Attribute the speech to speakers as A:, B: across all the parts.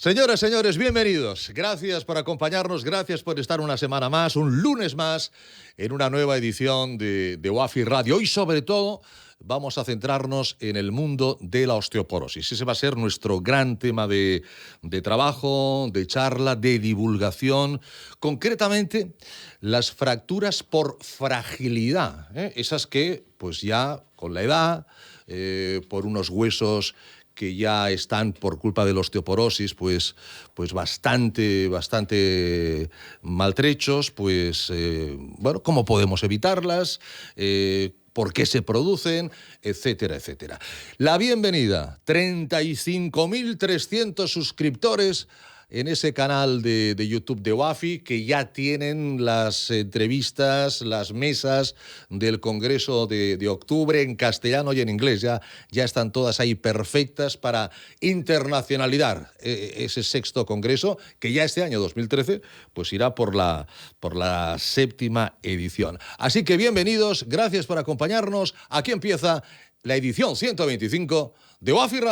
A: Señoras, señores, bienvenidos. Gracias por acompañarnos, gracias por estar una semana más, un lunes más, en una nueva edición de WAFI Radio. Hoy, sobre todo, vamos a centrarnos en el mundo de la osteoporosis. Ese va a ser nuestro gran tema de trabajo, de charla, de divulgación. Concretamente, las fracturas por fragilidad, esas que, pues ya con la edad, por unos huesos que ya están por culpa de la osteoporosis pues bastante maltrechos, bueno, ¿cómo podemos evitarlas? ¿Por qué se producen? Etcétera, etcétera. La bienvenida, 35.300 suscriptores en ese canal de YouTube de WAFI, que ya tienen las entrevistas, las mesas del Congreso de octubre en castellano y en inglés. Ya están todas ahí perfectas para internacionalizar ese sexto Congreso, que ya este año 2013 pues irá por la séptima edición. Así que bienvenidos, gracias por acompañarnos. Aquí empieza la edición 125 de WAFI Radio.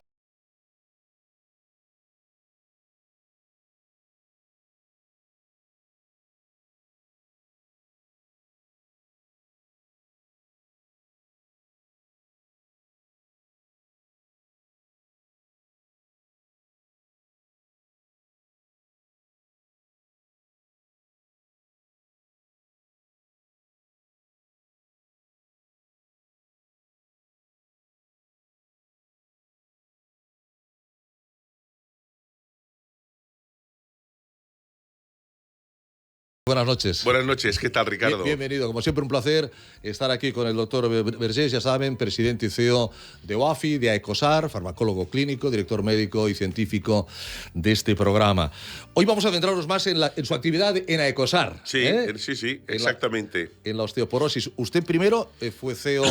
A: Buenas noches.
B: Buenas noches, ¿qué tal, Ricardo?
A: Bienvenido, como siempre un placer estar aquí con el doctor Vergés, ya saben, presidente y CEO de WAFI, de AECOSAR, farmacólogo clínico, director médico y científico de este programa. Hoy vamos a centrarnos más en su actividad en AECOSAR.
B: Sí, sí, exactamente.
A: En la osteoporosis. Usted primero fue CEO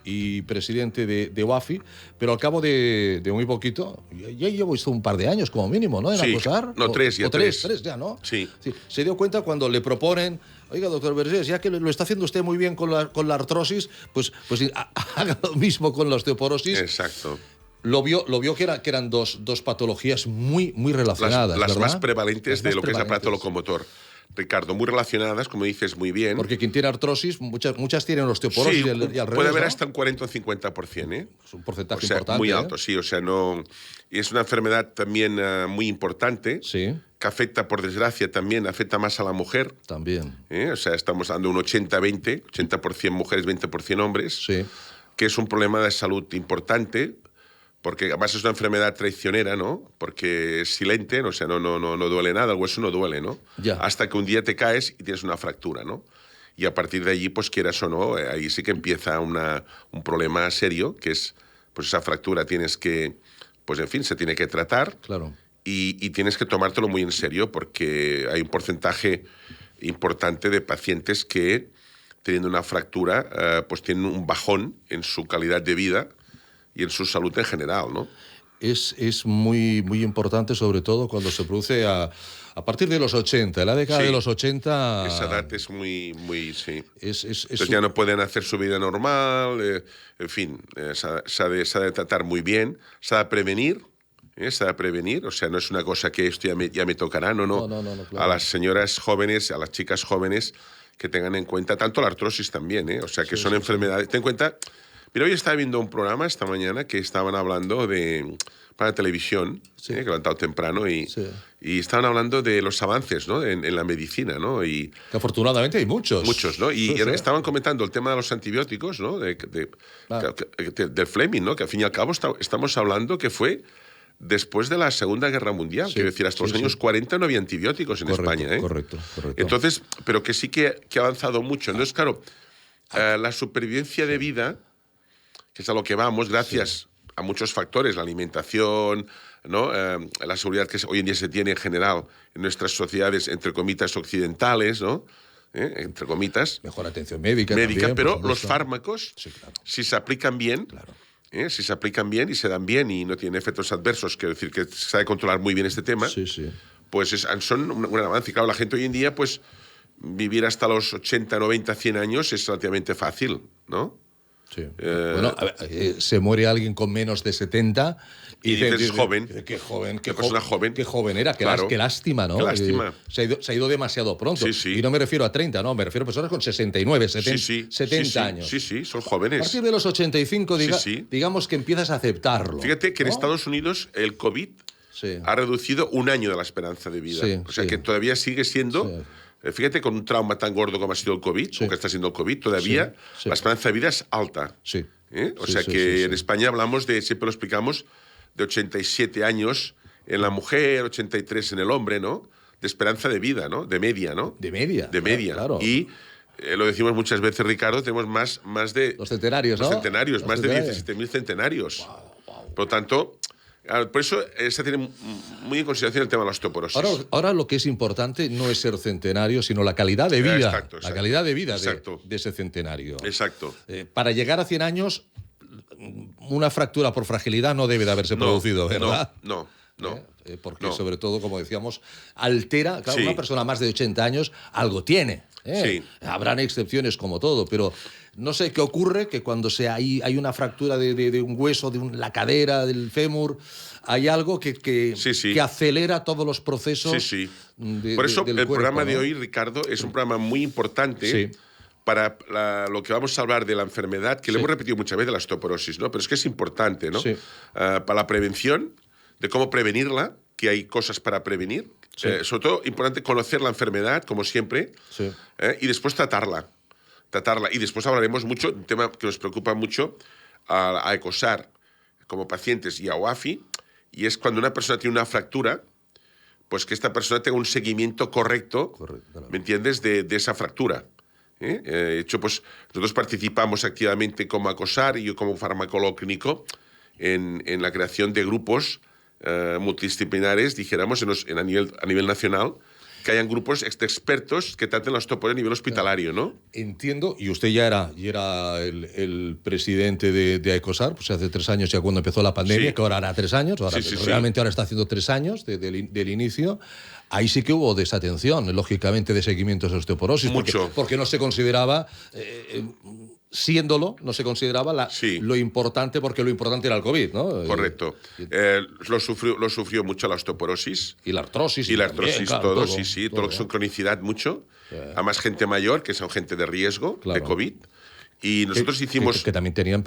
A: y presidente de WAFI, pero al cabo de muy poquito, ya llevo esto un par de años como mínimo, ¿no? En AECOSAR.
B: No, tres
A: ya, ¿no?
B: Sí.
A: Se dio cuenta cuando le proponen, oiga, doctor Vergés, ya que lo está haciendo usted muy bien con la artrosis, pues haga lo mismo con la osteoporosis.
B: Exacto.
A: Lo vio que eran dos patologías muy relacionadas,
B: las
A: ¿verdad?
B: más prevalentes de lo que es el aparato locomotor. Ricardo, muy relacionadas, como dices muy bien.
A: Porque quien tiene artrosis, muchas tienen osteoporosis y al revés,
B: puede haber
A: ¿no?
B: hasta un 40 o 50%, ¿eh?
A: Es un porcentaje
B: o sea,
A: importante.
B: Muy alto, sí. O sea, no. Y es una enfermedad también muy importante.
A: Sí.
B: Que afecta, por desgracia, también afecta más a la mujer.
A: También.
B: O sea, estamos dando un 80-20, 80% mujeres, 20% hombres.
A: Sí.
B: Que es un problema de salud importante. Porque además es una enfermedad traicionera, ¿no? Porque es silente, o sea, no duele nada, el hueso no duele, ¿no?
A: Ya.
B: Hasta que un día te caes y tienes una fractura, ¿no? Y a partir de allí, pues quieras o no, ahí sí que empieza un problema serio, que es, pues esa fractura tienes que, pues en fin, se tiene que tratar.
A: Claro.
B: Y tienes que tomártelo muy en serio, porque hay un porcentaje importante de pacientes que, teniendo una fractura, pues tienen un bajón en su calidad de vida y en su salud en general, ¿no?
A: Es muy importante, sobre todo cuando se produce a partir de los 80, en la década de los 80...
B: Esa edad es muy sí.
A: Entonces
B: ya no pueden hacer su vida normal, en fin, se ha de tratar muy bien, se ha de prevenir, o sea, no es una cosa que esto ya me tocará, no.
A: Claro.
B: A las señoras jóvenes, a las chicas jóvenes, que tengan en cuenta, tanto la artrosis también, o sea, que son enfermedades... Ten en cuenta... Mira, hoy estaba viendo un programa esta mañana que estaban hablando para televisión, que he levantado temprano, y estaban hablando de los avances, ¿no? en la medicina, ¿no? Y
A: que afortunadamente hay muchos.
B: Muchos, ¿no? Y estaban comentando el tema de los antibióticos, ¿no? Del Fleming, ¿no? Que al fin y al cabo estamos hablando que fue después de la Segunda Guerra Mundial. Quiero decir, hasta los años 40 no había antibióticos en España, ¿eh?
A: Correcto.
B: Entonces, pero que sí que ha avanzado mucho. Entonces, claro, la supervivencia de vida, que es a lo que vamos, gracias a muchos factores, la alimentación, ¿no? La seguridad que hoy en día se tiene en general en nuestras sociedades, entre comitas, occidentales, ¿no? Entre comitas.
A: Mejor atención médica
B: también, pero los fármacos, si se aplican bien, si se aplican bien y se dan bien y no tienen efectos adversos, quiero decir que se sabe controlar muy bien este tema, pues son un gran avance. Y claro, la gente hoy en día, pues vivir hasta los 80, 90, 100 años es relativamente fácil, ¿no?
A: Sí. Bueno, a ver, se muere alguien con menos de 70
B: y dices joven.
A: Qué joven, qué
B: persona joven.
A: Qué joven era,
B: Claro.
A: qué lástima, ¿no?
B: Qué lástima.
A: Se ha ido demasiado pronto.
B: Sí, sí.
A: Y no me refiero a 30, no, me refiero a personas con 69, 70 años.
B: Sí, son jóvenes.
A: A partir de los 85, digamos que empiezas a aceptarlo.
B: Fíjate que en
A: ¿no?
B: Estados Unidos el COVID
A: Sí.
B: ha reducido 1 año de la esperanza de vida.
A: Sí,
B: o sea
A: sí.
B: que todavía sigue siendo...
A: Sí.
B: Fíjate, con un trauma tan gordo como ha sido el COVID, o que está siendo el COVID, todavía
A: Sí.
B: la esperanza de vida es alta.
A: Sí.
B: O
A: Sí,
B: sea
A: sí,
B: que
A: sí,
B: en
A: sí.
B: España hablamos de, siempre lo explicamos, de 87 años en la mujer, 83 en el hombre, ¿no? De esperanza de vida, ¿no? De media, ¿no?
A: De media.
B: De media.
A: Claro.
B: Y lo decimos muchas veces, Ricardo, tenemos más de...
A: Los centenarios, ¿no?
B: Los centenarios,
A: Los
B: más
A: centenarios.
B: de 17.000 centenarios. Por lo tanto, por eso se tiene muy en consideración el tema de la osteoporosis.
A: Ahora lo que es importante no es ser centenario, sino la calidad de vida.
B: Exacto.
A: La calidad de vida
B: Exacto.
A: de ese centenario.
B: Exacto.
A: Para llegar a 100 años, una fractura por fragilidad no debe de haberse producido, ¿verdad?
B: No.
A: Porque
B: No.
A: sobre todo, como decíamos, altera, claro,
B: Sí.
A: una persona más de 80 años algo tiene.
B: Sí.
A: Habrán excepciones como todo, pero no sé qué ocurre, que cuando hay una fractura de un hueso, la cadera, del fémur, hay algo que acelera todos los procesos.
B: Sí.
A: del
B: Por eso
A: del
B: el
A: cuerpo,
B: programa de
A: ¿no?
B: hoy, Ricardo, es un programa muy importante.
A: Sí.
B: Para lo que vamos a hablar de la enfermedad, que le hemos repetido muchas veces, la osteoporosis, ¿no? Pero es que es importante, ¿no?
A: Sí.
B: Para la prevención, de cómo prevenirla, que hay cosas para prevenir.
A: Sí.
B: Sobre todo, importante conocer la enfermedad, como siempre,
A: Sí.
B: y después tratarla. Y después hablaremos mucho, un tema que nos preocupa mucho a ECOSAR como pacientes y a OAFI, y es cuando una persona tiene una fractura, pues que esta persona tenga un seguimiento correcto,
A: Claro.
B: ¿me entiendes?, de esa fractura. De hecho, pues nosotros participamos activamente como ACOSAR y yo como farmacólogo clínico en la creación de grupos multidisciplinares, dijéramos, a nivel nacional, que hayan grupos de expertos que traten la osteoporosis a nivel hospitalario, ¿no?
A: Entiendo, y usted ya era el presidente de AECOSAR, pues hace 3 años ya cuando empezó la pandemia,
B: Sí.
A: que ahora hará 3 años, realmente ahora está haciendo 3 años del inicio. Ahí sí que hubo desatención, lógicamente, de seguimientos de osteoporosis.
B: Mucho.
A: Porque no se consideraba, siéndolo, no se consideraba lo importante, porque lo importante era el COVID, ¿no?
B: Correcto. Lo sufrió mucho la osteoporosis.
A: Y la artrosis.
B: Y la artrosis,
A: también, claro,
B: todo, sí. Todo son cronicidad mucho. Además, gente mayor, que son gente de riesgo de COVID. Y nosotros hicimos...
A: Que también tenían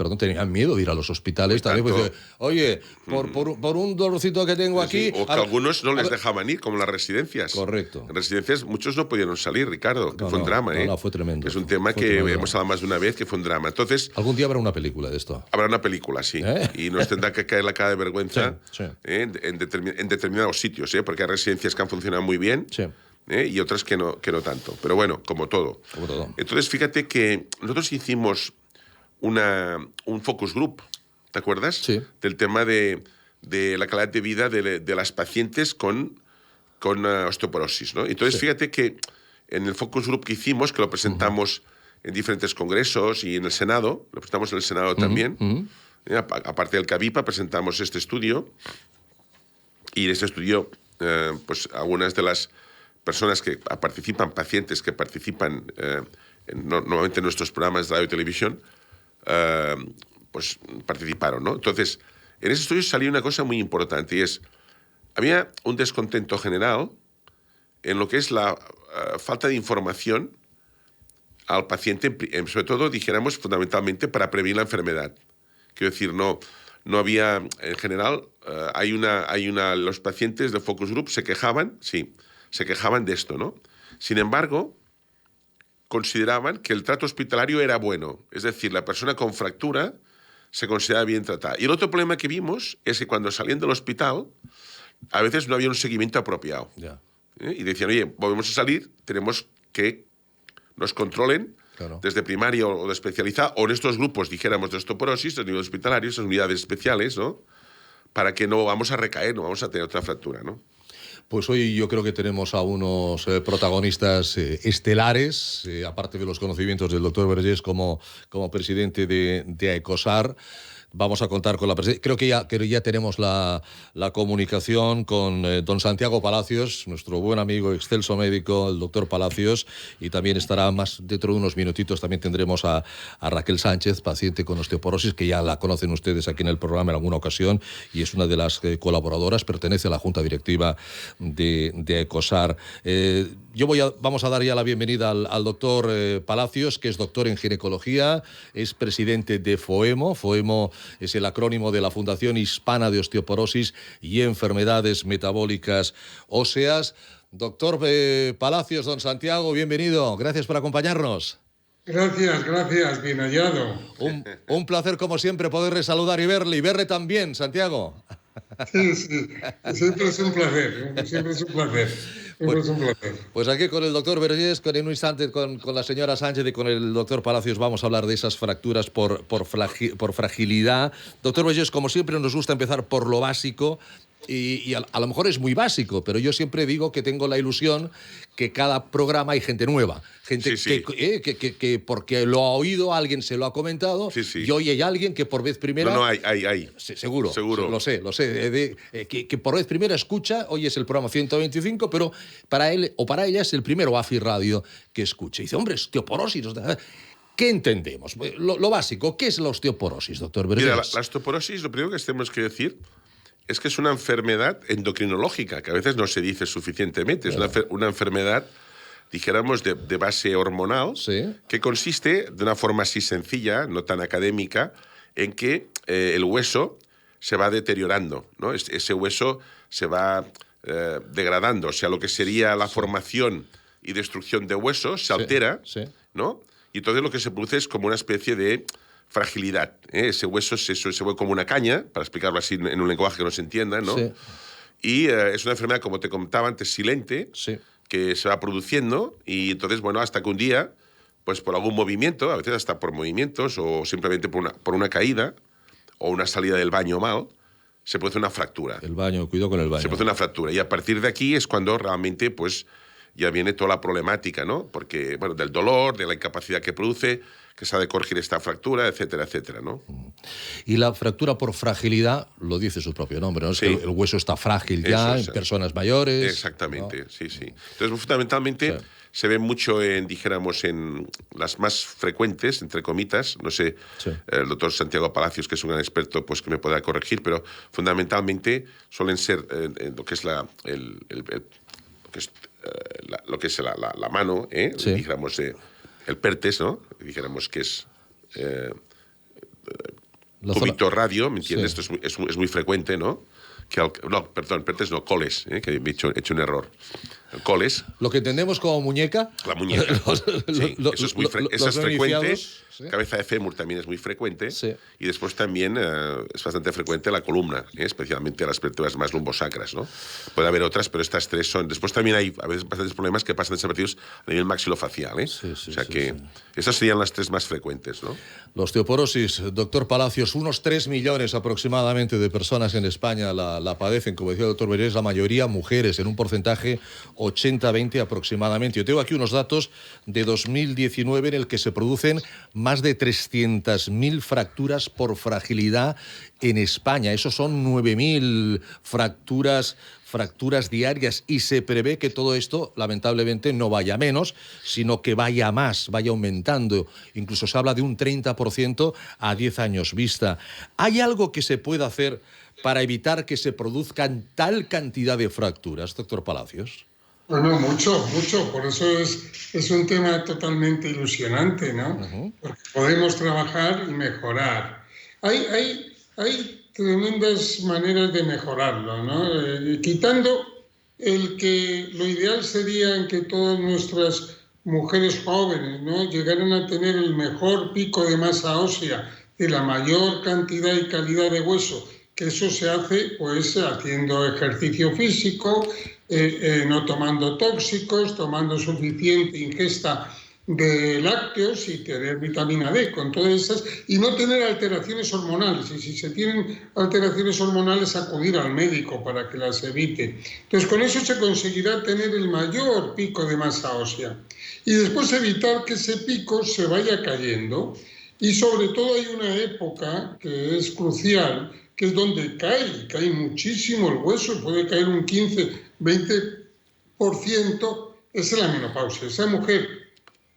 A: miedo de ir a los hospitales. También, pues, oye, por un dolorcito que tengo aquí...
B: O que algunos no les dejaban ir, como en las residencias.
A: Correcto.
B: En residencias muchos no pudieron salir, Ricardo, que fue un drama.
A: No, fue tremendo.
B: Es un tema que hemos hablado más de una vez, que fue un drama. Entonces...
A: Algún día habrá una película de esto.
B: Habrá una película, sí. Y nos tendrá que caer la cara de vergüenza en determinados sitios, porque hay residencias que han funcionado muy bien.
A: Sí.
B: Y otras que no tanto. Pero bueno, como todo. Entonces, fíjate que nosotros hicimos un focus group, ¿te acuerdas?
A: Sí.
B: Del tema de la calidad de vida de las pacientes con osteoporosis, ¿no? Entonces, fíjate que en el focus group que hicimos, que lo presentamos en diferentes congresos y en el Senado, lo presentamos en el Senado también, aparte del CAVIPA, presentamos este estudio, y en este estudio, pues algunas de las personas que participan, pacientes que participan normalmente en nuestros programas de radio y televisión, pues participaron, ¿no? Entonces, en ese estudio salió una cosa muy importante, y había un descontento general en lo que es la falta de información al paciente, sobre todo, dijéramos, fundamentalmente para prevenir la enfermedad. Quiero decir, no había, en general, los pacientes de focus group se quejaban de esto, ¿no? Sin embargo, consideraban que el trato hospitalario era bueno. Es decir, la persona con fractura se consideraba bien tratada. Y el otro problema que vimos es que cuando salían del hospital, a veces no había un seguimiento apropiado.
A: Ya.
B: Y decían, oye, volvemos a salir, tenemos que nos controlen desde primaria o de especializada, o en estos grupos, dijéramos, de osteoporosis, de nivel hospitalario, esas unidades especiales, ¿no? Para que no vamos a recaer, no vamos a tener otra fractura, ¿no?
A: Pues hoy yo creo que tenemos a unos protagonistas estelares, aparte de los conocimientos del doctor Vergés como presidente de AECOSAR. vamos a contar con la presencia. Creo que ya tenemos la comunicación con don Santiago Palacios, nuestro buen amigo excelso médico, el doctor Palacios, y también estará más dentro de unos minutitos, también tendremos a Raquel Sánchez, paciente con osteoporosis, que ya la conocen ustedes aquí en el programa en alguna ocasión, y es una de las colaboradoras, pertenece a la Junta Directiva de ECOSAR. Vamos a dar ya la bienvenida al doctor Palacios, que es doctor en ginecología, es presidente de FOEMO. FOEMO es el acrónimo de la Fundación Hispana de Osteoporosis y Enfermedades Metabólicas Óseas. Doctor Palacios, don Santiago, bienvenido. Gracias por acompañarnos.
C: Gracias, bien hallado.
A: Un placer, como siempre, poderle saludar y verle también, Santiago.
C: Sí, siempre es un placer,
A: Pues aquí con el doctor Vergés, en un instante con la señora Sánchez y con el doctor Palacios vamos a hablar de esas fracturas por fragilidad. Doctor Vergés, como siempre nos gusta empezar por lo básico. Y a lo mejor es muy básico, pero yo siempre digo que tengo la ilusión que cada programa hay gente nueva, gente que porque lo ha oído, alguien se lo ha comentado, y hoy hay alguien que por vez primera...
B: No, hay.
A: Seguro. Lo sé. Que por vez primera escucha, hoy es el programa 125, pero para él o para ella es el primero WAFI Radio que escucha. Y dice, hombre, osteoporosis... ¿Qué entendemos? Lo básico, ¿qué es la osteoporosis, doctor Vergés?
B: Mira, la osteoporosis, lo primero que tenemos que decir es que es una enfermedad endocrinológica, que a veces no se dice suficientemente. Es una enfermedad, dijéramos, de base hormonal, que consiste, de una forma así sencilla, no tan académica, en que el hueso se va deteriorando, ¿no? Ese hueso se va degradando, o sea, lo que sería la formación y destrucción de huesos se altera, ¿no? Y entonces lo que se produce es como una especie de fragilidad. Ese hueso se vuelve como una caña, para explicarlo así en un lenguaje que no se entienda, ¿no? Y es una enfermedad, como te comentaba antes, silente, que se va produciendo, y entonces, bueno, hasta que un día, pues por algún movimiento, a veces hasta por movimientos, o simplemente por una caída, o una salida del baño mal, se produce una fractura.
A: Cuidado con el baño.
B: Se produce una fractura, y a partir de aquí es cuando realmente, pues, ya viene toda la problemática, ¿no? Porque, bueno, del dolor, de la incapacidad que produce, que se ha de corregir esta fractura, etcétera, etcétera, ¿no?
A: Y la fractura por fragilidad, lo dice su propio nombre, ¿no? Es que el hueso está frágil ya en personas mayores.
B: Exactamente, ¿no? Sí. Entonces, fundamentalmente, se ve mucho en las más frecuentes, entre comitas, no sé, el doctor Santiago Palacios, que es un gran experto, pues que me podrá corregir, pero fundamentalmente suelen ser lo que es la mano, dijéramos, el pertes, ¿no? Dijéramos que es cúbito radio, ¿me entiendes? Esto es muy frecuente, ¿no? Pertes no, coles, que he hecho un error. El coles.
A: Lo que entendemos como muñeca.
B: La muñeca. Eso es eso es frecuente. Cabeza de fémur también es muy frecuente. Y después también es bastante frecuente la columna, especialmente las vértebras más lumbosacras, ¿no? Puede haber otras, pero estas tres son... Después también hay a veces bastantes problemas que pasan desapercibidos a nivel maxilofacial, esas serían las tres más frecuentes, ¿no?
A: La osteoporosis, doctor Palacios, unos 3 millones aproximadamente de personas en España la padecen, como decía el doctor Vergés, la mayoría mujeres, en un porcentaje 80-20 aproximadamente. Yo tengo aquí unos datos de 2019 en el que se producen más de 300.000 fracturas por fragilidad en España. Eso son 9.000 fracturas diarias, y se prevé que todo esto, lamentablemente, no vaya menos, sino que vaya más, vaya aumentando. Incluso se habla de un 30% a 10 años vista. ¿Hay algo que se pueda hacer para evitar que se produzcan tal cantidad de fracturas, doctor Palacios?
C: Bueno, mucho. Por eso es un tema totalmente ilusionante, ¿no? Porque podemos trabajar y mejorar. Hay tremendas maneras de mejorarlo, ¿no? Quitando el que lo ideal sería en que todas nuestras mujeres jóvenes, ¿no?, llegaran a tener el mejor pico de masa ósea y la mayor cantidad y calidad de hueso, que eso se hace pues haciendo ejercicio físico, no tomando tóxicos, tomando suficiente ingesta de lácteos y tener vitamina D, con todas esas, y no tener alteraciones hormonales. Y si se tienen alteraciones hormonales, acudir al médico para que las evite. Entonces, con eso se conseguirá tener el mayor pico de masa ósea. Y después evitar que ese pico se vaya cayendo Y sobre todo hay una época que es crucial, que es donde cae muchísimo el hueso, puede caer un 15-20%, es en la menopausia. Esa mujer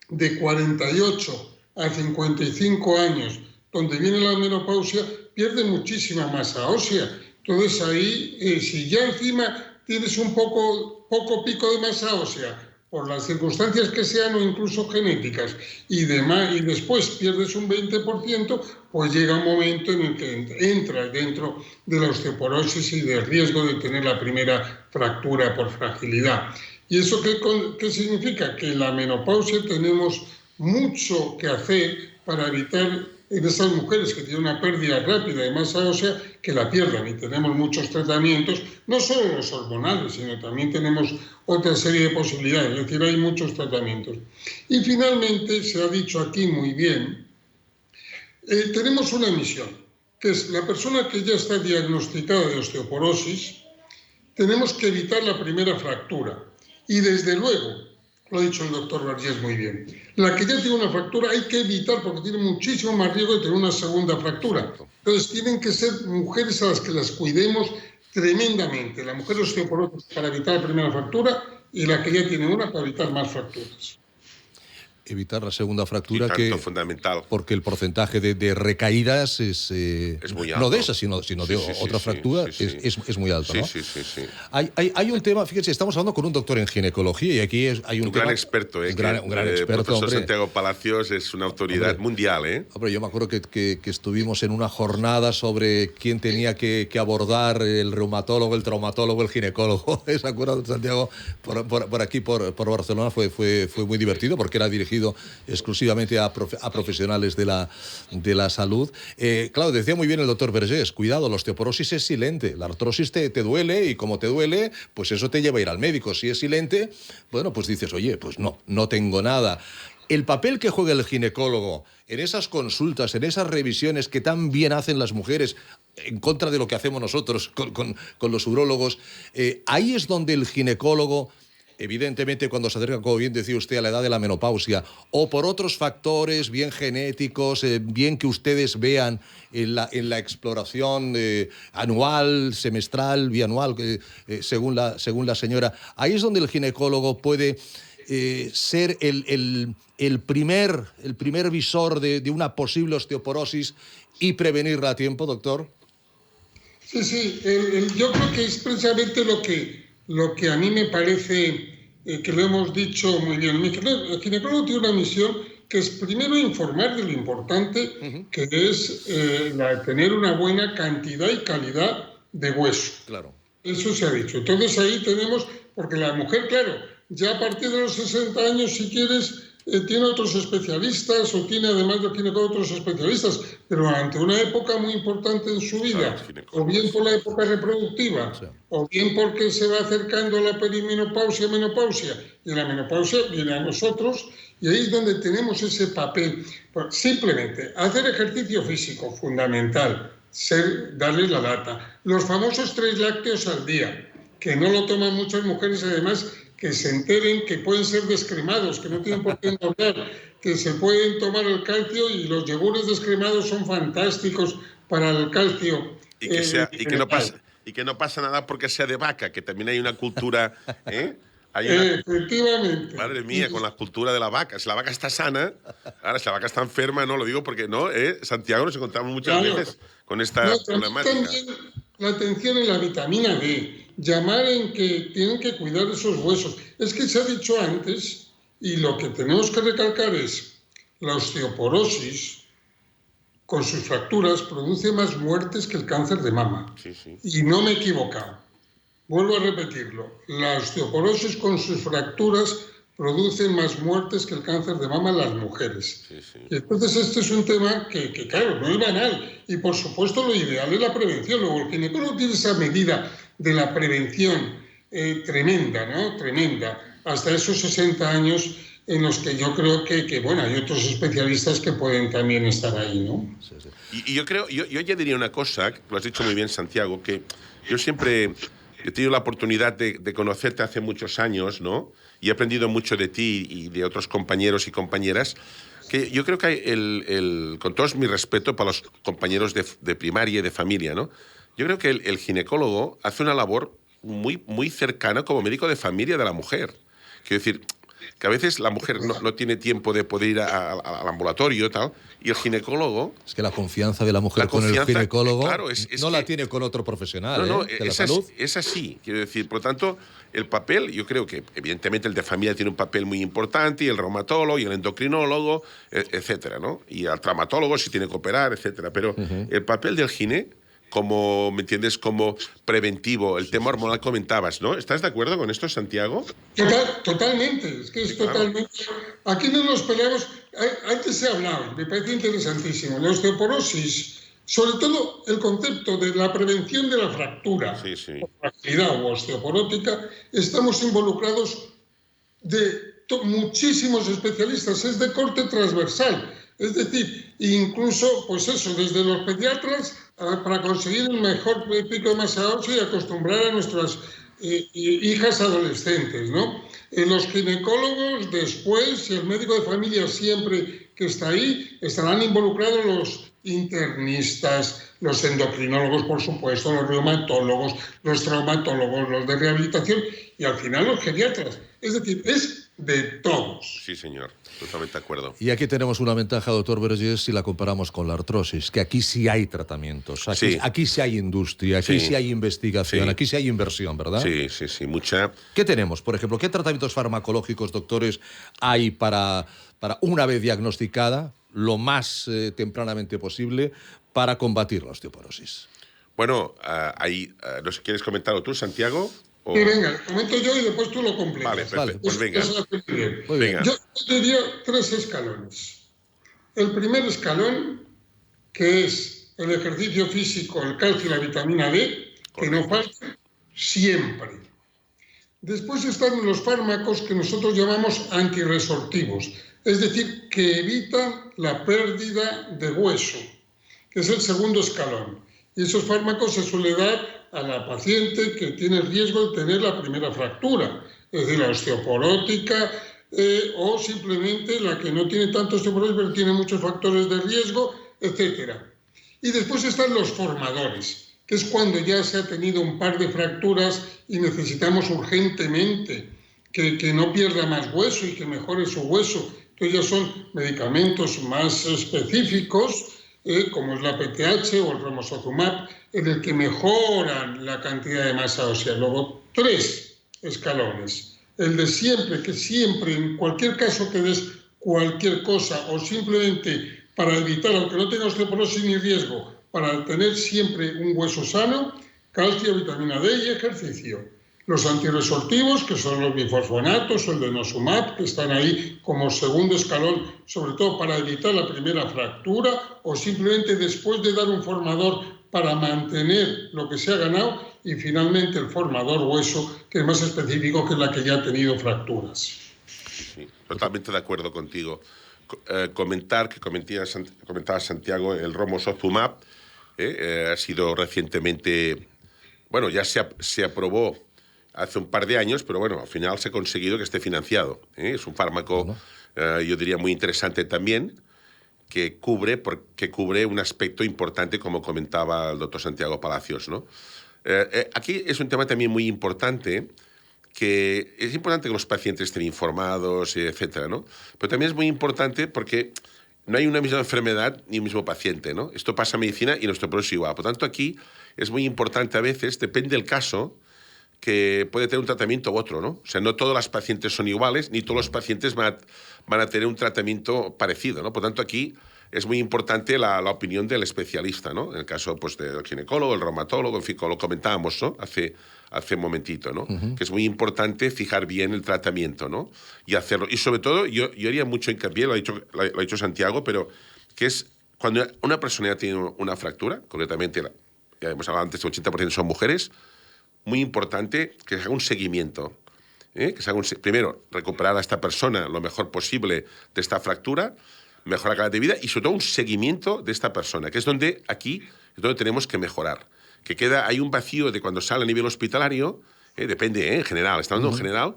C: de 48 a 55 años, donde viene la menopausia, pierde muchísima masa ósea. Entonces ahí, si ya encima tienes un poco pico de masa ósea, por las circunstancias que sean o incluso genéticas, y después pierdes un 20%, pues llega un momento en el que entras dentro de la osteoporosis y del riesgo de tener la primera fractura por fragilidad. ¿Y eso qué significa? Que en la menopausia tenemos mucho que hacer para evitar en esas mujeres que tienen una pérdida rápida de masa ósea que la pierdan, y tenemos muchos tratamientos, no solo los hormonales, sino también tenemos otra serie de posibilidades, es decir, hay muchos tratamientos. Y finalmente, se ha dicho aquí muy bien, tenemos una misión, que es la persona que ya está diagnosticada de osteoporosis, tenemos que evitar la primera fractura. Y desde luego, lo ha dicho el doctor Vergés muy bien, la que ya tiene una fractura hay que evitar porque tiene muchísimo más riesgo de tener una segunda fractura. Entonces tienen que ser mujeres a las que las cuidemos tremendamente. La mujer osteoporótica para evitar la primera fractura y la que ya tiene una para evitar más fracturas.
A: Evitar la segunda fractura,
B: y tanto fundamental.
A: Porque el porcentaje de recaídas es
B: muy alto.
A: No de esa, sino de otra fractura, es muy alto, ¿no?
B: Sí.
A: Hay un tema, fíjense, estamos hablando con un doctor en ginecología y aquí hay un tema,
B: gran experto,
A: un gran experto,
B: el profesor
A: hombre.
B: Santiago Palacios es una autoridad mundial, ¿eh?
A: Hombre, yo me acuerdo que estuvimos en una jornada sobre quién tenía que abordar, el reumatólogo, el traumatólogo, el ginecólogo. ¿Se acuerdan, Santiago? Por aquí, por Barcelona, fue muy divertido porque era dirigido exclusivamente a profesionales de la salud. Claro, decía muy bien el doctor Vergés, cuidado, la osteoporosis es silente, la artrosis te duele y como te duele, pues eso te lleva a ir al médico. Si es silente, bueno, pues dices, oye, pues no tengo nada. El papel que juega el ginecólogo en esas consultas, en esas revisiones que tan bien hacen las mujeres, en contra de lo que hacemos nosotros con los urólogos, ahí es donde el ginecólogo, evidentemente, cuando se acerca, como bien decía usted, a la edad de la menopausia, o por otros factores bien genéticos, bien que ustedes vean en la exploración anual, semestral, bianual, según la señora, ahí es donde el ginecólogo puede ser el primer visor de una posible osteoporosis y prevenirla a tiempo, doctor.
C: Sí, yo creo que es precisamente lo que a mí me parece que lo hemos dicho muy bien. El ginecólogo tiene una misión que es primero informar de lo importante que es tener una buena cantidad y calidad de hueso.
A: Claro.
C: Eso se ha dicho. Entonces ahí tenemos, porque la mujer, claro, ya a partir de los 60 años, si quieres, tiene otros especialistas o tiene además de ginecólogo otros especialistas, pero ante una época muy importante en su vida, o bien por la época reproductiva, o bien porque se va acercando a la perimenopausia, menopausia, y la menopausia viene a nosotros, y ahí es donde tenemos ese papel. Simplemente hacer ejercicio físico, fundamental, darle la lata. Los famosos 3 lácteos al día, que no lo toman muchas mujeres, además, que se enteren que pueden ser descremados, que no tienen por qué engordar, que se pueden tomar el calcio y los yogures descremados son fantásticos para el calcio.
B: Y que no pasa nada porque sea de vaca, que también hay una cultura...
C: Efectivamente.
B: Madre mía, con la cultura de la vaca. Si la vaca está sana, ahora si la vaca está enferma, no lo digo porque no, Santiago nos encontramos muchas veces con esta problemática.
C: También la atención en la vitamina D, llamar en que tienen que cuidar esos huesos. Es que se ha dicho antes, y lo que tenemos que recalcar es la osteoporosis, con sus fracturas, produce más muertes que el cáncer de mama.
B: Sí.
C: Y no me he equivocado. Vuelvo a repetirlo, la osteoporosis con sus fracturas produce más muertes que el cáncer de mama en las mujeres.
B: Sí.
C: Y entonces este es un tema que, claro, no es banal. Y por supuesto lo ideal es la prevención. Luego el ginecólogo tiene esa medida de la prevención tremenda, ¿no? Tremenda. Hasta esos 60 años en los que yo creo que bueno, hay otros especialistas que pueden también estar ahí, ¿no?
B: Sí. Y yo creo, yo ya diría una cosa, que lo has dicho muy bien, Santiago, que yo siempre... He tenido la oportunidad de conocerte hace muchos años, ¿no? Y he aprendido mucho de ti y de otros compañeros y compañeras. Que yo creo que con todo mi respeto para los compañeros de primaria y de familia, ¿no? Yo creo que el ginecólogo hace una labor muy, muy cercana como médico de familia de la mujer. Quiero decir, que a veces la mujer no tiene tiempo de poder ir al ambulatorio y tal, y el ginecólogo...
A: Es que la confianza de la mujer con el ginecólogo
B: claro,
A: no la tiene con otro profesional de la salud.
B: Es así, quiero decir. Por lo tanto, el papel, yo creo que evidentemente el de familia tiene un papel muy importante, y el reumatólogo, y el endocrinólogo, etcétera, ¿no? Y el traumatólogo si tiene que operar, etcétera. Pero el papel del gine, como, ¿me entiendes?, como preventivo, el tema hormonal comentabas, ¿no? ¿Estás de acuerdo con esto, Santiago?
C: Totalmente, es que es totalmente... Aquí no nos peleamos, antes se ha hablado, me parece interesantísimo, la osteoporosis, sobre todo el concepto de la prevención de la fractura, o fragilidad o osteoporótica, estamos involucrados de muchísimos especialistas, es de corte transversal. Es decir, incluso, pues eso, desde los pediatras para conseguir el mejor pico de masa ósea y acostumbrar a nuestras hijas adolescentes, ¿no? Los ginecólogos después y el médico de familia siempre que está ahí, estarán involucrados los internistas, los endocrinólogos, por supuesto, los reumatólogos, los traumatólogos, los de rehabilitación y al final los geriatras. Es decir, es de todos.
B: Sí, señor, totalmente de acuerdo.
A: Y aquí tenemos una ventaja, doctor Vergés, si la comparamos con la artrosis, que aquí sí hay tratamientos, aquí sí hay industria, aquí sí hay investigación, aquí sí hay inversión, ¿verdad?
B: Sí, mucha.
A: ¿Qué tenemos, por ejemplo? ¿Qué tratamientos farmacológicos, doctores, hay para una vez diagnosticada, lo más tempranamente posible, para combatir la osteoporosis?
B: Bueno, ahí, no sé, ¿quieres comentarlo tú, Santiago?
C: Sí, venga, comento yo y después tú lo completas.
B: Vale, perfecto. Pues venga.
A: Muy bien.
C: Yo diría 3 escalones. El primer escalón, que es el ejercicio físico, el calcio y la vitamina D, que no falta siempre. Después están los fármacos que nosotros llamamos antirresortivos, es decir, que evitan la pérdida de hueso, que es el segundo escalón. Y esos fármacos se suele dar a la paciente que tiene riesgo de tener la primera fractura, es decir, la osteoporótica o simplemente la que no tiene tanto osteoporosis pero tiene muchos factores de riesgo, etc. Y después están los formadores, que es cuando ya se ha tenido un par de fracturas y necesitamos urgentemente que no pierda más hueso y que mejore su hueso. Entonces ya son medicamentos más específicos, como es la PTH o el romosozumab, en el que mejoran la cantidad de masa ósea. Luego, 3 escalones. El de siempre, que siempre, en cualquier caso que des cualquier cosa o simplemente para evitar, aunque no tenga osteoporosis ni riesgo, para tener siempre un hueso sano, calcio, vitamina D y ejercicio. Los antirresortivos, que son los bifosfonatos o el denosumab, que están ahí como segundo escalón, sobre todo para evitar la primera fractura o simplemente después de dar un formador para mantener lo que se ha ganado, y finalmente el formador hueso, que es más específico, que es la que ya ha tenido fracturas.
B: Sí, totalmente de acuerdo contigo. Comentar, que comentaba Santiago, el romosozumab ha sido recientemente, bueno, ya se aprobó hace un par de años, pero bueno, al final se ha conseguido que esté financiado. Es un fármaco, yo diría, muy interesante también, que cubre un aspecto importante, como comentaba el doctor Santiago Palacios, ¿no? Aquí es un tema también muy importante, que es importante que los pacientes estén informados, etcétera, ¿no? Pero también es muy importante porque no hay una misma enfermedad ni un mismo paciente, ¿no? Esto pasa en medicina y en osteoporosis igual. Por tanto, aquí es muy importante a veces, depende del caso, que puede tener un tratamiento u otro, ¿no? O sea, no todos los pacientes son iguales, ni todos los pacientes van a tener un tratamiento parecido, ¿no? Por tanto, aquí es muy importante la opinión del especialista, ¿no? En el caso, pues, del ginecólogo, el reumatólogo, en fin, como lo comentábamos, ¿no? Hace un momentito, ¿no? Que es muy importante fijar bien el tratamiento, ¿no? Y hacerlo. Y sobre todo, yo haría mucho hincapié, lo ha dicho Santiago, pero que es cuando una persona ya tiene una fractura, concretamente, ya hemos hablado antes, el 80% son mujeres, muy importante que se haga un seguimiento. Primero, recuperar a esta persona lo mejor posible de esta fractura, mejorar la calidad de vida y sobre todo un seguimiento de esta persona, que es donde tenemos que mejorar. Hay un vacío de cuando sale a nivel hospitalario, depende, en general, está hablando en general,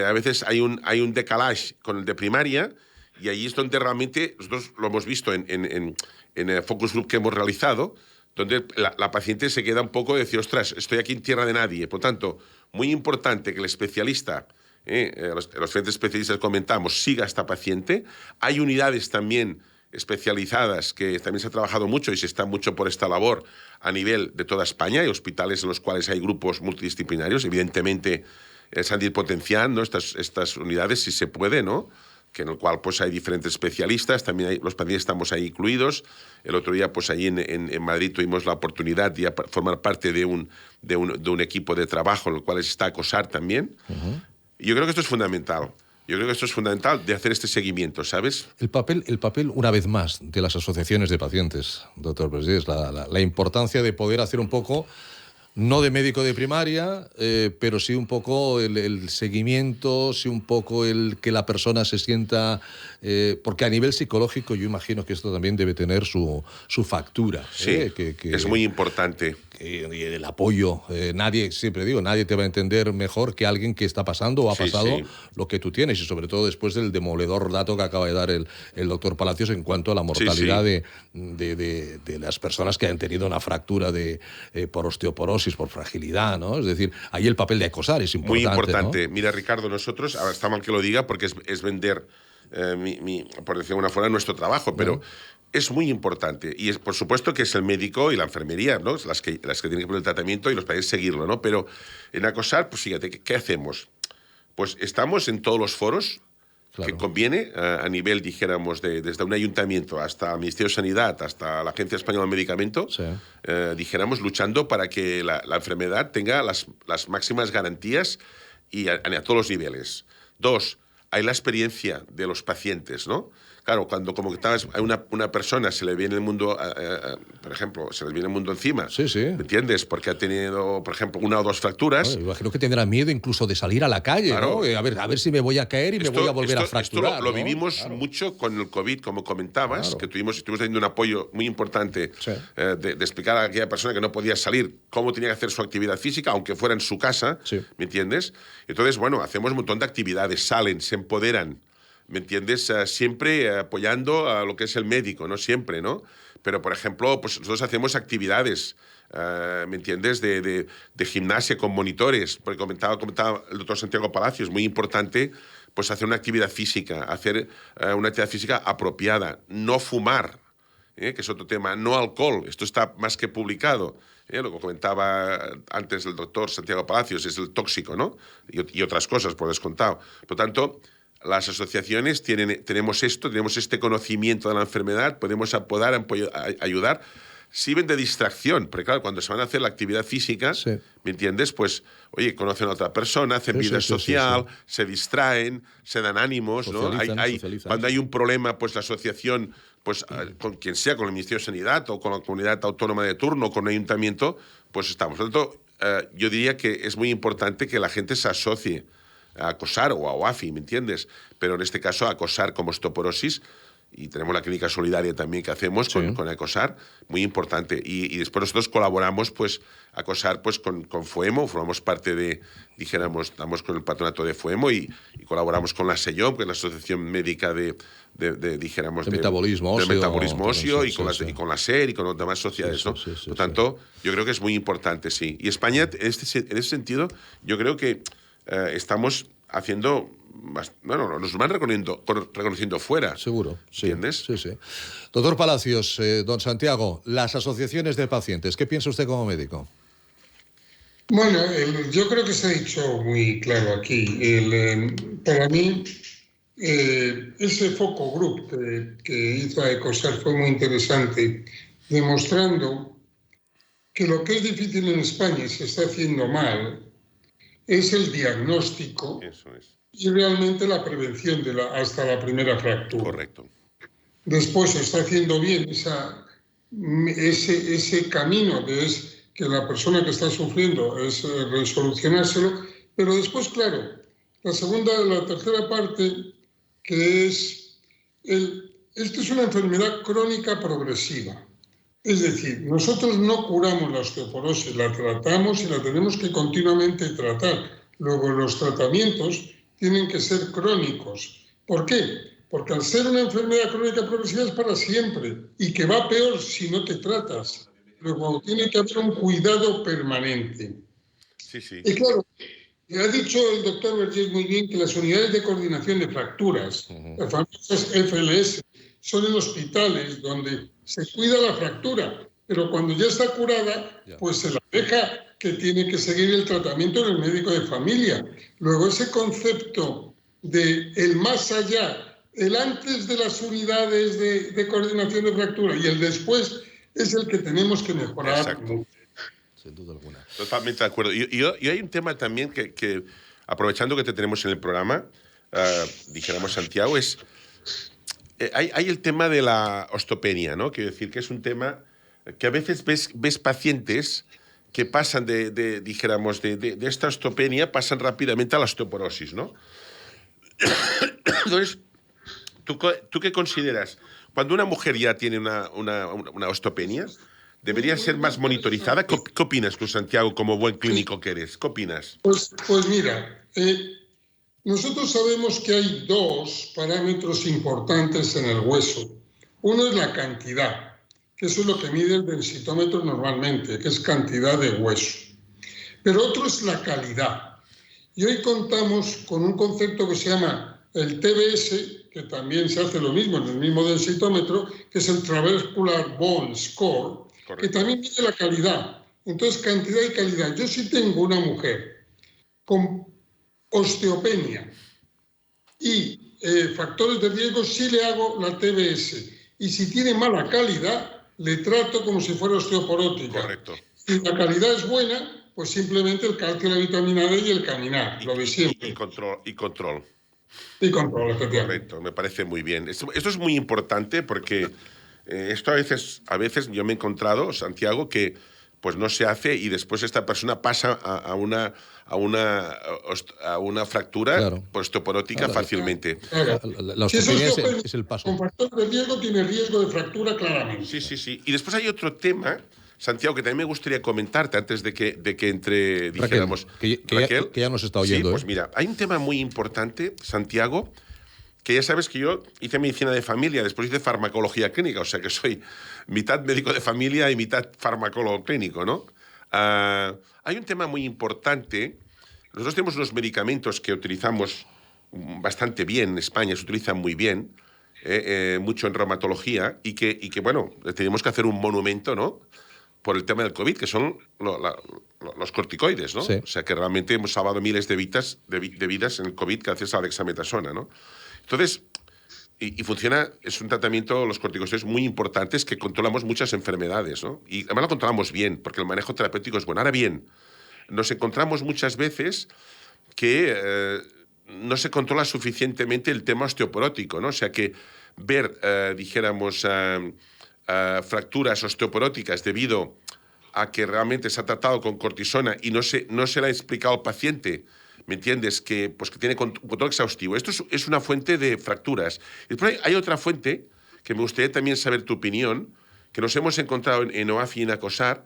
B: a veces hay un decalage con el de primaria, Y ahí es donde realmente nosotros lo hemos visto en el focus group que hemos realizado, donde la paciente se queda un poco de decir, ostras, estoy aquí en tierra de nadie. Por tanto, muy importante que el especialista, los diferentes especialistas comentamos, siga a esta paciente. Hay unidades también especializadas que también se ha trabajado mucho y se está mucho por esta labor a nivel de toda España. Hay hospitales en los cuales hay grupos multidisciplinarios. Evidentemente, se han de ir potenciando estas unidades si se puede, ¿no? Que en el cual pues hay diferentes especialistas, también los pacientes estamos ahí incluidos. El otro día pues ahí en Madrid tuvimos la oportunidad de formar parte de un equipo de trabajo en el cual está ACOSAR también. Y yo creo que esto es fundamental. Yo creo que esto es fundamental de hacer este seguimiento, ¿sabes?
A: El papel, una vez más, de las asociaciones de pacientes, doctor Presés, la importancia de poder hacer un poco, no de médico de primaria, pero sí un poco el seguimiento, sí un poco el que la persona se sienta... porque a nivel psicológico yo imagino que esto también debe tener su factura.
B: Sí, es muy importante.
A: Y el apoyo. Siempre digo, nadie te va a entender mejor que alguien que está pasando o ha pasado lo que tú tienes, y sobre todo después del demoledor dato que acaba de dar el doctor Palacios en cuanto a la mortalidad de las personas que han tenido una fractura por osteoporosis, por fragilidad, ¿no? Es decir, ahí el papel de ACOSAR es importante.
B: Muy importante.
A: ¿no?
B: Mira, Ricardo, nosotros, ahora está mal que lo diga porque es vender, por decirlo de una forma, nuestro trabajo, pero... Es muy importante, y por supuesto que es el médico y la enfermería, ¿no? Las que tienen que poner el tratamiento y los pacientes seguirlo, ¿no? Pero en ACOSAR, pues fíjate, ¿qué hacemos? Pues estamos en todos los foros que conviene, a nivel, dijéramos, desde un ayuntamiento hasta el Ministerio de Sanidad, hasta la Agencia Española del Medicamento, dijéramos, luchando para que la enfermedad tenga las máximas garantías y a todos los niveles. 2, hay la experiencia de los pacientes, ¿no? Claro, cuando como que a una persona se le viene el mundo, por ejemplo, se le viene el mundo encima, ¿me entiendes? Porque ha tenido, por ejemplo, 1 o 2 fracturas.
A: Bueno, imagino que tendrá miedo incluso de salir a la calle, ¿no? A ver si me voy a caer y me voy a volver a fracturar.
B: Esto lo vivimos mucho con el COVID, como comentabas, que estuvimos teniendo un apoyo muy importante de explicar a aquella persona que no podía salir cómo tenía que hacer su actividad física, aunque fuera en su casa, ¿me entiendes? Entonces, bueno, hacemos un montón de actividades, salen, se empoderan. ¿Me entiendes? Siempre apoyando a lo que es el médico, ¿no? Siempre, ¿no? Pero, por ejemplo, pues nosotros hacemos actividades, ¿me entiendes? De gimnasia con monitores. Porque comentaba el doctor Santiago Palacios, muy importante, pues hacer una actividad física, hacer una actividad física apropiada, no fumar, que es otro tema, no alcohol. Esto está más que publicado. Lo que comentaba antes el doctor Santiago Palacios es el tóxico, ¿no? Y otras cosas, por descontado. Por tanto, las asociaciones tenemos este conocimiento de la enfermedad, podemos ayudar, sirven de distracción, porque claro, cuando se van a hacer la actividad física, ¿me entiendes? Pues, oye, conocen a otra persona, hacen vida social, se distraen, se dan ánimos, ¿no? Cuando hay un problema, pues la asociación, pues con quien sea, con el Ministerio de Sanidad o con la comunidad autónoma de turno, con el ayuntamiento, pues estamos. Por lo tanto, yo diría que es muy importante que la gente se asocie a ACOSAR o a OAFI, ¿me entiendes? Pero en este caso a ACOSAR como osteoporosis, y tenemos la clínica solidaria también que hacemos con ACOSAR, muy importante. Y después nosotros colaboramos, pues, ACOSAR pues, con FUEMO, formamos parte de, dijéramos, estamos con el patronato de FUEMO y colaboramos con la SEIOM, que es la Asociación Médica de
A: metabolismo
B: óseo, y con la SER y con otras demás sociedades, ¿no? Por tanto, yo creo que es muy importante, sí. Y España, en ese sentido, yo creo que estamos haciendo... Bueno, nos van reconociendo fuera.
A: Seguro, sí.
B: ¿Entiendes?
A: Sí. Doctor Palacios, don Santiago, las asociaciones de pacientes, ¿qué piensa usted como médico?
C: Bueno, yo creo que se ha dicho muy claro aquí. Para mí, ese foco group que hizo ACOSAR fue muy interesante, demostrando que lo que es difícil en España y se está haciendo mal es el diagnóstico.
B: Eso es.
C: Y realmente la prevención hasta la primera fractura.
B: Correcto.
C: Después se está haciendo bien ese camino de que la persona que está sufriendo es resolucionárselo, pero después, claro, la tercera parte, que es, esto es una enfermedad crónica progresiva. Es decir, nosotros no curamos la osteoporosis, la tratamos y la tenemos que continuamente tratar. Luego los tratamientos tienen que ser crónicos. ¿Por qué? porque al ser una enfermedad crónica progresiva es para siempre y que va peor si no te tratas. Luego tiene que haber un cuidado permanente.
B: Sí, sí.
C: Y claro, ha dicho el doctor Vergés muy bien que las unidades de coordinación de fracturas, las famosas FLS, son en hospitales donde se cuida la fractura, pero cuando ya está curada, pues se la deja que tiene que seguir el tratamiento en el médico de familia. Luego ese concepto de el más allá, el antes de las unidades de coordinación de fractura y el después es el que tenemos que mejorar.
B: Exacto.
C: Mucho.
A: Sin duda alguna.
B: Totalmente de acuerdo. Y hay un tema también que aprovechando que te tenemos en el programa, dijéramos, Santiago, hay el tema de la osteopenia, ¿no? Quiero decir que es un tema que a veces ves pacientes que pasan dijéramos, de esta osteopenia, pasan rápidamente a la osteoporosis, ¿no? Entonces, ¿tú qué consideras? Cuando una mujer ya tiene una osteopenia, ¿debería ser más monitorizada? ¿Qué opinas tú, Santiago, como buen clínico que eres? ¿Qué opinas?
C: Pues mira, nosotros sabemos que hay dos parámetros importantes en el hueso. Uno es la cantidad, que eso es lo que mide el densitómetro normalmente, que es cantidad de hueso. Pero otro es la calidad. Y hoy contamos con un concepto que se llama el TBS, que también se hace lo mismo en el mismo densitómetro, que es el Trabecular Bone Score, correcto, que también mide la calidad. Entonces, cantidad y calidad. Yo sí tengo una mujer con osteopenia y factores de riesgo, sí le hago la TBS. Y si tiene mala calidad, le trato como si fuera osteoporótica.
B: Correcto.
C: Si la calidad es buena, pues simplemente el calcio, la vitamina D y el caminar, lo de siempre.
B: Y control.
C: Y control, efectivamente.
B: Correcto, me parece muy bien. Esto es muy importante porque esto a veces yo me he encontrado, Santiago, que pues no se hace y después esta persona pasa a una fractura, claro, osteoporótica, claro, fácilmente.
C: Claro.
A: La osteopenia es el paso.
C: Con factor de riesgo tiene riesgo de fractura claramente.
B: Sí. Y después hay otro tema, Santiago, que también me gustaría comentarte antes de que entre, dijéramos,
A: Raquel, que ya nos está oyendo.
B: Sí, pues mira, hay un tema muy importante, Santiago, que ya sabes que yo hice medicina de familia, después hice farmacología clínica, o sea que soy mitad médico de familia y mitad farmacólogo clínico, ¿no? Hay un tema muy importante. Nosotros tenemos unos medicamentos que utilizamos bastante bien en España, se utilizan muy bien, mucho en reumatología, y que, bueno, tenemos que hacer un monumento, ¿no?, por el tema del COVID, que son los corticoides, ¿no? Sí. O sea, que realmente hemos salvado miles de vidas en el COVID gracias a la dexametasona, ¿no? Entonces, y funciona, es un tratamiento, los corticoides, muy importantes, que controlamos muchas enfermedades, ¿no? Y además lo controlamos bien, porque el manejo terapéutico es bueno. Ahora bien, nos encontramos muchas veces que no se controla suficientemente el tema osteoporótico, ¿no? O sea, que ver, dijéramos, fracturas osteoporóticas debido a que realmente se ha tratado con cortisona y no se le ha explicado al paciente, ¿me entiendes?, que tiene control exhaustivo. Esto es una fuente de fracturas. Y después hay otra fuente que me gustaría también saber tu opinión, que nos hemos encontrado en OAFI y en ACOSAR,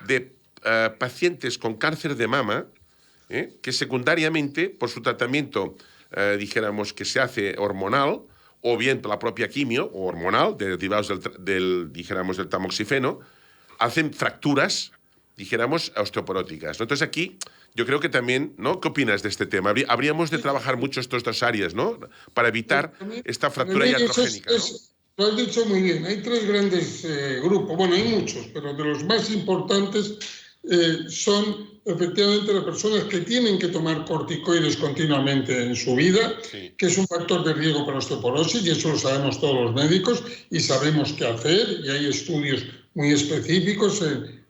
B: de pacientes con cáncer de mama, que secundariamente, por su tratamiento, dijéramos, que se hace hormonal, o bien por la propia quimio o hormonal, derivados dijéramos, del tamoxifeno, hacen fracturas, dijéramos, osteoporóticas, ¿no? Entonces aquí yo creo que también, ¿no? ¿Qué opinas de este tema? Habríamos de trabajar mucho estas dos áreas, ¿no?, para evitar esta fractura iatrogénica, ¿no?
C: Lo has dicho muy bien. Hay tres grandes grupos. Bueno, hay muchos, pero de los más importantes son efectivamente las personas que tienen que tomar corticoides continuamente en su vida, sí, que es un factor de riesgo para osteoporosis, y eso lo sabemos todos los médicos y sabemos qué hacer, y hay estudios muy específicos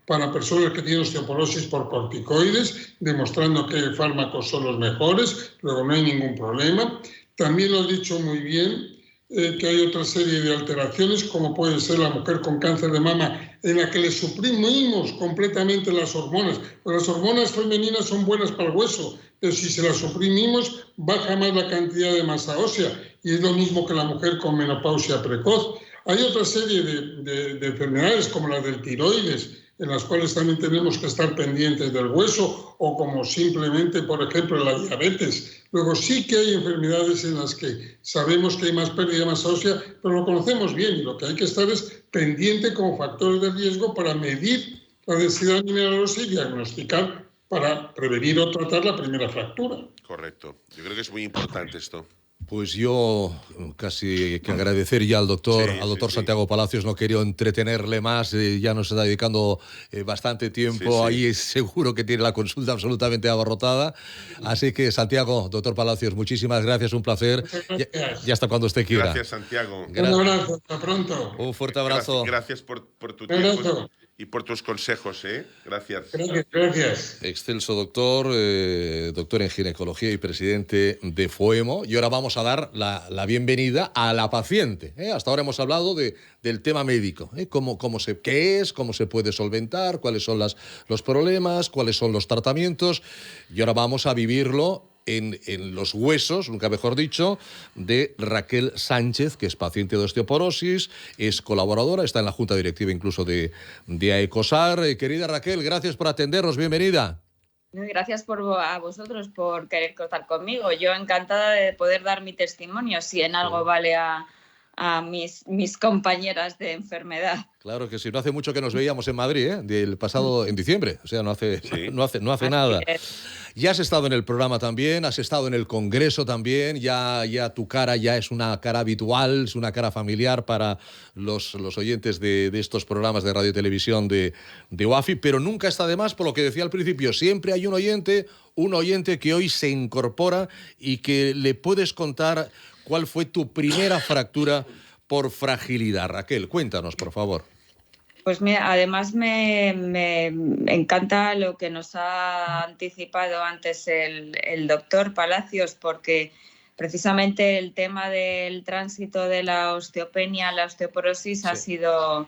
C: para personas que tienen osteoporosis por corticoides, demostrando qué fármacos son los mejores, luego no hay ningún problema. También lo has dicho muy bien, que hay otra serie de alteraciones, como puede ser la mujer con cáncer de mama, en la que le suprimimos completamente las hormonas. Pues las hormonas femeninas son buenas para el hueso, pero si se las suprimimos, baja más la cantidad de masa ósea, y es lo mismo que la mujer con menopausia precoz. Hay otra serie de enfermedades, como la del tiroides, en las cuales también tenemos que estar pendientes del hueso, o como simplemente, por ejemplo, la diabetes, Luego sí que hay enfermedades en las que sabemos que hay más pérdida de masa ósea, pero lo conocemos bien y lo que hay que estar es pendiente como factores de riesgo para medir la densidad mineral ósea y diagnosticar para prevenir o tratar la primera fractura.
B: Correcto. Yo creo que es muy importante esto.
A: Pues yo casi que agradecer ya al doctor,
B: Sí.
A: Santiago Palacios. No quería entretenerle más, ya nos está dedicando bastante tiempo. Ahí seguro que tiene la consulta absolutamente abarrotada. Así que Santiago, doctor Palacios, muchísimas gracias, un placer.
C: Gracias.
A: Y hasta cuando usted quiera.
B: Gracias, Santiago.
C: Un abrazo, hasta pronto.
A: Un fuerte abrazo.
B: Gracias por tu
C: Un
B: tiempo
C: abrazo.
B: y por tus consejos, ¿eh? Gracias.
C: Gracias.
A: Excelso doctor, doctor en ginecología y presidente de FOEMO. Y ahora vamos a dar la bienvenida a la paciente. Hasta ahora hemos hablado del tema médico, qué es, cómo se puede solventar, cuáles son los problemas, cuáles son los tratamientos. Y ahora vamos a vivirlo en los huesos, nunca mejor dicho, de Raquel Sánchez, que es paciente de osteoporosis, es colaboradora, está en la junta directiva incluso de AECOSAR. Querida Raquel, gracias por atendernos, bienvenida.
D: Gracias a vosotros por querer contar conmigo. Yo encantada de poder dar mi testimonio, si en algo vale a mis compañeras de enfermedad.
A: Claro que sí, no hace mucho que nos veíamos en Madrid, del pasado en diciembre, o sea, no hace nada. Ya has estado en el programa también, has estado en el Congreso también, ya tu cara ya es una cara habitual, es una cara familiar para los oyentes de estos programas de radio y televisión de UAFI, pero nunca está de más, por lo que decía al principio, siempre hay un oyente que hoy se incorpora y que le puedes contar cuál fue tu primera fractura por fragilidad. Raquel, cuéntanos, por favor.
D: Pues mira, además me encanta lo que nos ha anticipado antes el doctor Palacios, porque precisamente el tema del tránsito de la osteopenia a la osteoporosis ha sido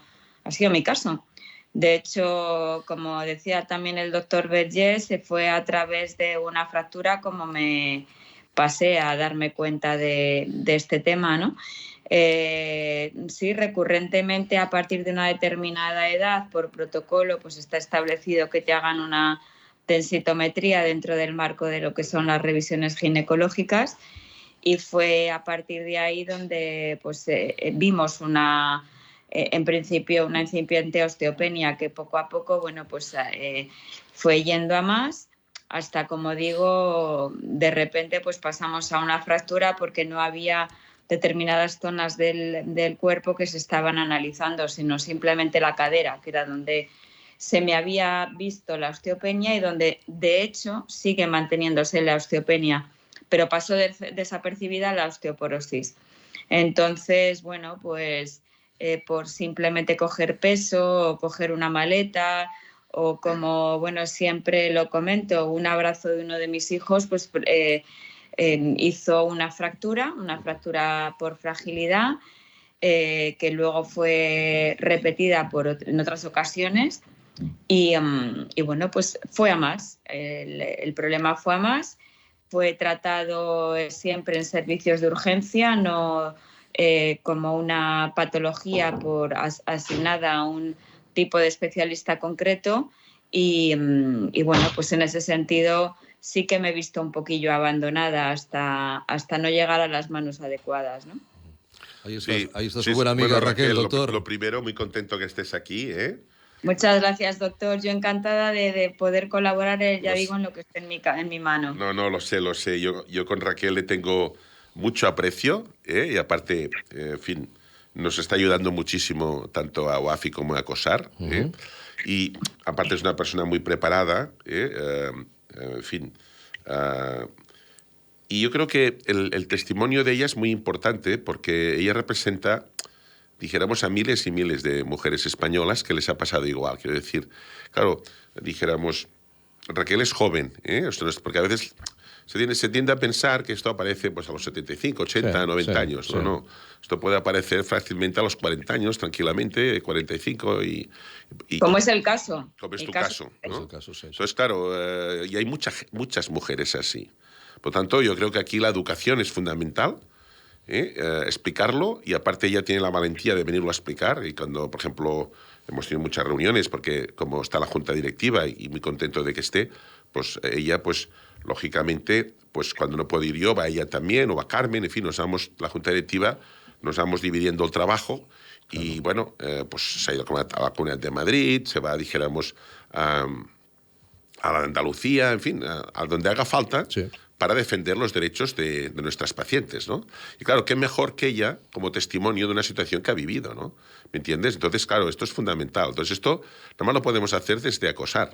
D: mi caso. De hecho, como decía también el doctor Vergés, se fue a través de una fractura como me pasé a darme cuenta de este tema, ¿no? Sí, recurrentemente a partir de una determinada edad, por protocolo, pues está establecido que te hagan una densitometría dentro del marco de lo que son las revisiones ginecológicas, y fue a partir de ahí donde pues, vimos en principio una incipiente osteopenia que poco a poco fue yendo a más, hasta, como digo, de repente pues pasamos a una fractura porque no había determinadas zonas del cuerpo que se estaban analizando, sino simplemente la cadera, que era donde se me había visto la osteopenia y donde, de hecho, sigue manteniéndose la osteopenia, pero pasó desapercibida la osteoporosis. Entonces, bueno, pues por simplemente coger peso o coger una maleta o, como siempre lo comento, un abrazo de uno de mis hijos, pues hizo una fractura por fragilidad, que luego fue repetida en otras ocasiones y pues fue a más. El problema fue a más, fue tratado siempre en servicios de urgencia, no como una patología asignada a un tipo de especialista concreto y pues en ese sentido sí que me he visto un poquillo abandonada hasta no llegar a las manos adecuadas, ¿no?
A: Ahí está su buena amiga Raquel, doctor.
B: Lo primero, muy contento que estés aquí, ¿eh?
D: Muchas gracias, doctor. Yo encantada de poder colaborar, digo, en lo que esté en mi mano.
B: No, lo sé. Yo con Raquel le tengo mucho aprecio, y aparte, en fin, nos está ayudando muchísimo tanto a UAFI como a AECOSAR, y aparte es una persona muy preparada, en fin. Y yo creo que el testimonio de ella es muy importante porque ella representa, dijéramos, a miles y miles de mujeres españolas que les ha pasado igual. Quiero decir, claro, dijéramos, Raquel es joven, porque a veces se tiende a pensar que esto aparece pues, a los 75, 80, 90 años. No. Esto puede aparecer fácilmente a los 40 años, tranquilamente, 45 y
D: como es el caso.
B: Como es tu caso, ¿no?
A: Es el caso, sí.
B: Entonces, claro, y hay muchas mujeres así. Por tanto, yo creo que aquí la educación es fundamental, explicarlo, y aparte ella tiene la valentía de venirlo a explicar, y cuando, por ejemplo, hemos tenido muchas reuniones, porque como está la junta directiva y muy contento de que esté, pues ella, pues lógicamente, pues cuando no puedo ir yo, va ella también, o va Carmen, en fin, la junta directiva nos vamos dividiendo el trabajo. Y bueno, pues se ha ido a la Comunidad de Madrid, se va, dijéramos, a la Andalucía, en fin, a donde haga falta, sí, para defender los derechos de nuestras pacientes, ¿no? Y claro, qué mejor que ella como testimonio de una situación que ha vivido, ¿no? ¿Me entiendes? Entonces, claro, esto es fundamental. Entonces, esto nada más lo podemos hacer desde acosar,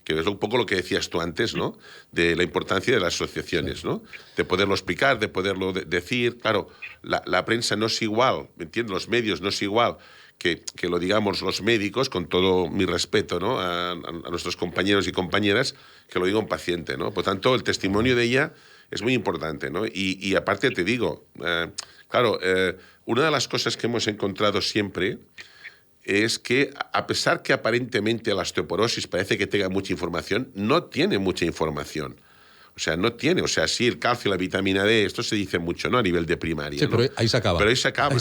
B: que es un poco lo que decías tú antes, ¿no? De la importancia de las asociaciones, ¿no? De poderlo explicar, de poderlo decir. Claro, la prensa no es igual, ¿me entiendes? Los medios no es igual que lo digamos los médicos, con todo mi respeto, ¿no? A nuestros compañeros y compañeras, que lo diga un paciente, ¿no? Por tanto, el testimonio de ella es muy importante, ¿no? Y aparte te digo, claro, una de las cosas que hemos encontrado siempre es que, a pesar que aparentemente la osteoporosis parece que tenga mucha información, no tiene mucha información. O sea, no tiene. O sea, sí, el calcio, la vitamina D, esto se dice mucho, ¿no? A nivel de primaria.
A: Sí,
B: ¿no?
A: Pero ahí se acaba.
B: Pero ahí se acaba.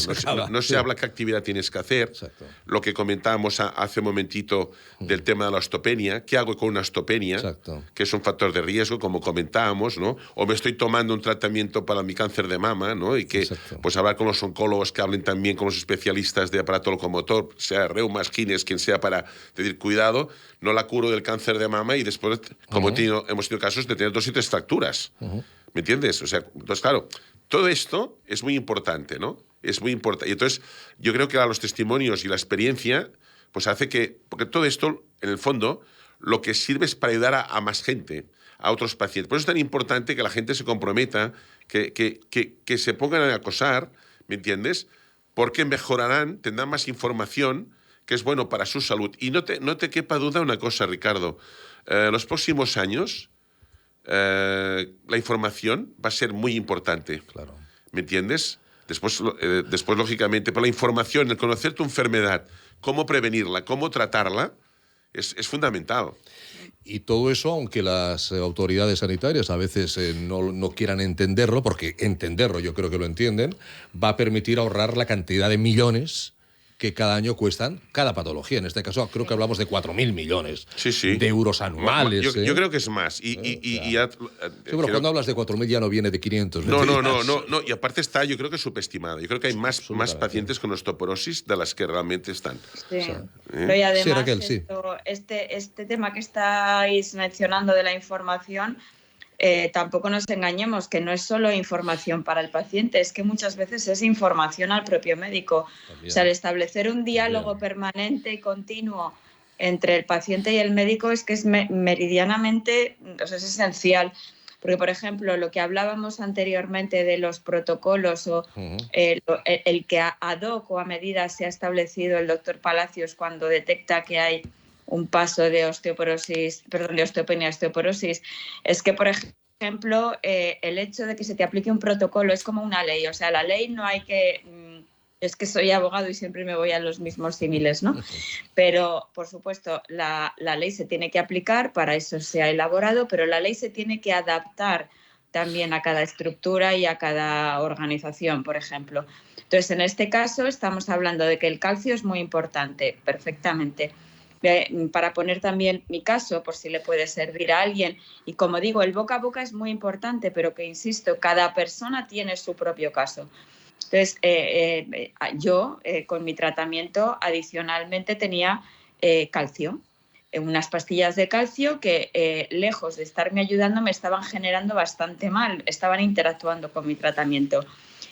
B: No
A: Sí.
B: se habla qué actividad tienes que hacer.
A: Exacto.
B: Lo que comentábamos hace un momentito del tema de la osteopenia. ¿Qué hago con una osteopenia?
A: Exacto.
B: Que es un factor de riesgo, como comentábamos, ¿no? O me estoy tomando un tratamiento para mi cáncer de mama, ¿no? Y que,
A: Exacto,
B: pues, hablar con los oncólogos, que hablen también con los especialistas de aparato locomotor, sea reumas, gines, quien sea, para decir, cuidado, no la curo del cáncer de mama y después, como hemos tenido casos de tener 2 y 3 fracturas. ¿Me entiendes? O sea, entonces, claro, todo esto es muy importante, ¿no? Es muy importante. Y entonces, yo creo que los testimonios y la experiencia, pues hace que... Porque todo esto, en el fondo, lo que sirve es para ayudar a más gente, a otros pacientes. Por eso es tan importante que la gente se comprometa, que se pongan a acosar, ¿me entiendes? Porque mejorarán, tendrán más información, que es bueno para su salud. Y no te quepa duda una cosa, Ricardo. En los próximos años, la información va a ser muy importante.
A: Claro.
B: ¿Me entiendes? Después, lógicamente, pero la información, el conocer tu enfermedad, cómo prevenirla, cómo tratarla, es fundamental.
A: Y todo eso, aunque las autoridades sanitarias a veces no quieran entenderlo, porque entenderlo yo creo que lo entienden, va a permitir ahorrar la cantidad de millones que cada año cuestan cada patología. En este caso creo que hablamos de 4.000 millones de euros anuales.
B: Yo creo que es más.
A: Pero cuando hablas de 4.000 ya no viene de 500.
B: No. Y aparte está, yo creo que subestimado. Yo creo que hay más pacientes con osteoporosis de las que realmente están.
D: Sí. Pero y además,
A: sí, Raquel, sí.
D: Este tema que estáis mencionando de la información, tampoco nos engañemos, que no es solo información para el paciente, es que muchas veces es información al propio médico. También. O sea, el establecer un diálogo permanente y continuo entre el paciente y el médico es que es meridianamente, o sea, es esencial. Porque, por ejemplo, lo que hablábamos anteriormente de los protocolos o el que ad hoc o a medida se ha establecido el doctor Palacios cuando detecta que hay un paso de osteopenia a osteoporosis, es que, por ejemplo, el hecho de que se te aplique un protocolo es como una ley. O sea, la ley no hay que... Es que soy abogado y siempre me voy a los mismos símiles, ¿no? Pero, por supuesto, la ley se tiene que aplicar, para eso se ha elaborado, pero la ley se tiene que adaptar también a cada estructura y a cada organización, por ejemplo. Entonces, en este caso, estamos hablando de que el calcio es muy importante, perfectamente. Para poner también mi caso, por si le puede servir a alguien. Y como digo, el boca a boca es muy importante, pero que, insisto, cada persona tiene su propio caso. Entonces, yo con mi tratamiento adicionalmente tenía calcio, unas pastillas de calcio que lejos de estarme ayudando me estaban generando bastante mal, estaban interactuando con mi tratamiento.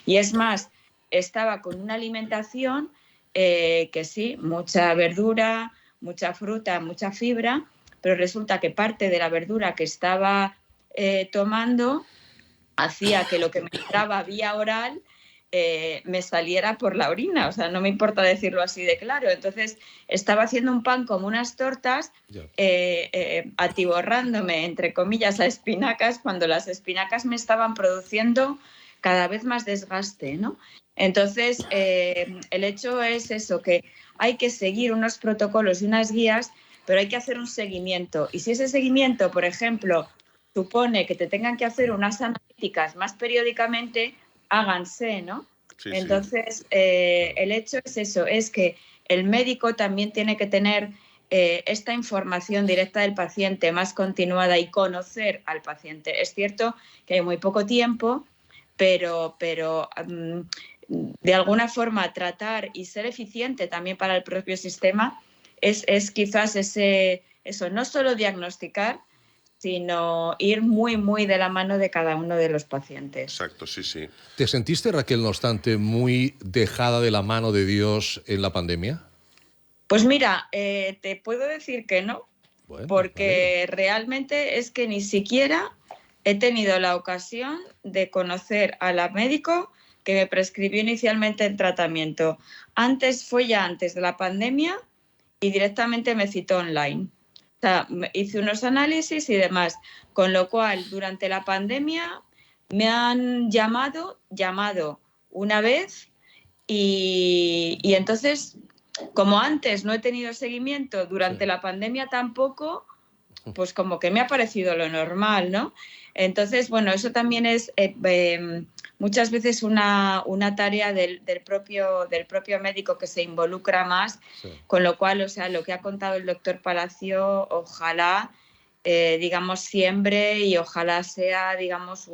D: Y es más, estaba con una alimentación que sí, mucha verdura, mucha fruta, mucha fibra, pero resulta que parte de la verdura que estaba tomando hacía que lo que me entraba vía oral me saliera por la orina, o sea, no me importa decirlo así de claro. Entonces estaba haciendo un pan como unas tortas, atiborrándome, entre comillas, a espinacas, cuando las espinacas me estaban produciendo cada vez más desgaste, ¿no? Entonces, el hecho es eso, que hay que seguir unos protocolos y unas guías, pero hay que hacer un seguimiento. Y si ese seguimiento, por ejemplo, supone que te tengan que hacer unas analíticas más periódicamente, háganse, ¿no? Sí, entonces, el hecho es eso, es que el médico también tiene que tener esta información directa del paciente más continuada y conocer al paciente. Es cierto que hay muy poco tiempo, pero de alguna forma tratar y ser eficiente también para el propio sistema es quizás eso, no solo diagnosticar, sino ir muy, muy de la mano de cada uno de los pacientes.
B: Exacto, sí, sí.
A: ¿Te sentiste, Raquel, no obstante, muy dejada de la mano de Dios en la pandemia?
D: Pues mira, te puedo decir que no,
A: Bueno,
D: porque realmente es que ni siquiera he tenido la ocasión de conocer a la médico que me prescribió inicialmente el tratamiento. Fue ya antes de la pandemia y directamente me citó online. O sea, hice unos análisis y demás, con lo cual durante la pandemia me han llamado una vez y entonces, como antes no he tenido seguimiento, durante la pandemia tampoco, pues como que me ha parecido lo normal, ¿no? Entonces, bueno, eso también es muchas veces una tarea del propio médico que se involucra más, con lo cual, o sea, lo que ha contado el doctor Palacio, ojalá, digamos, siembre y ojalá sea, digamos,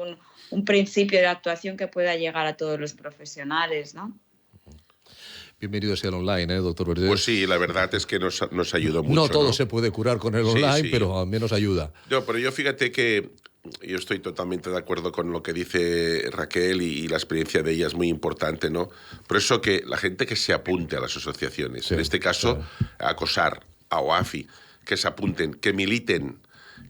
D: un principio de actuación que pueda llegar a todos los profesionales, ¿no?
A: Bienvenido sea el online, doctor Vergés.
B: Pues sí, la verdad es que nos ayudó mucho.
A: No todo se puede curar con el online, pero al menos ayuda.
B: No, pero yo fíjate que yo estoy totalmente de acuerdo con lo que dice Raquel y la experiencia de ella es muy importante, ¿no? Por eso que la gente que se apunte a las asociaciones, en este caso a ACOSAR, a OAFI, que se apunten, que militen,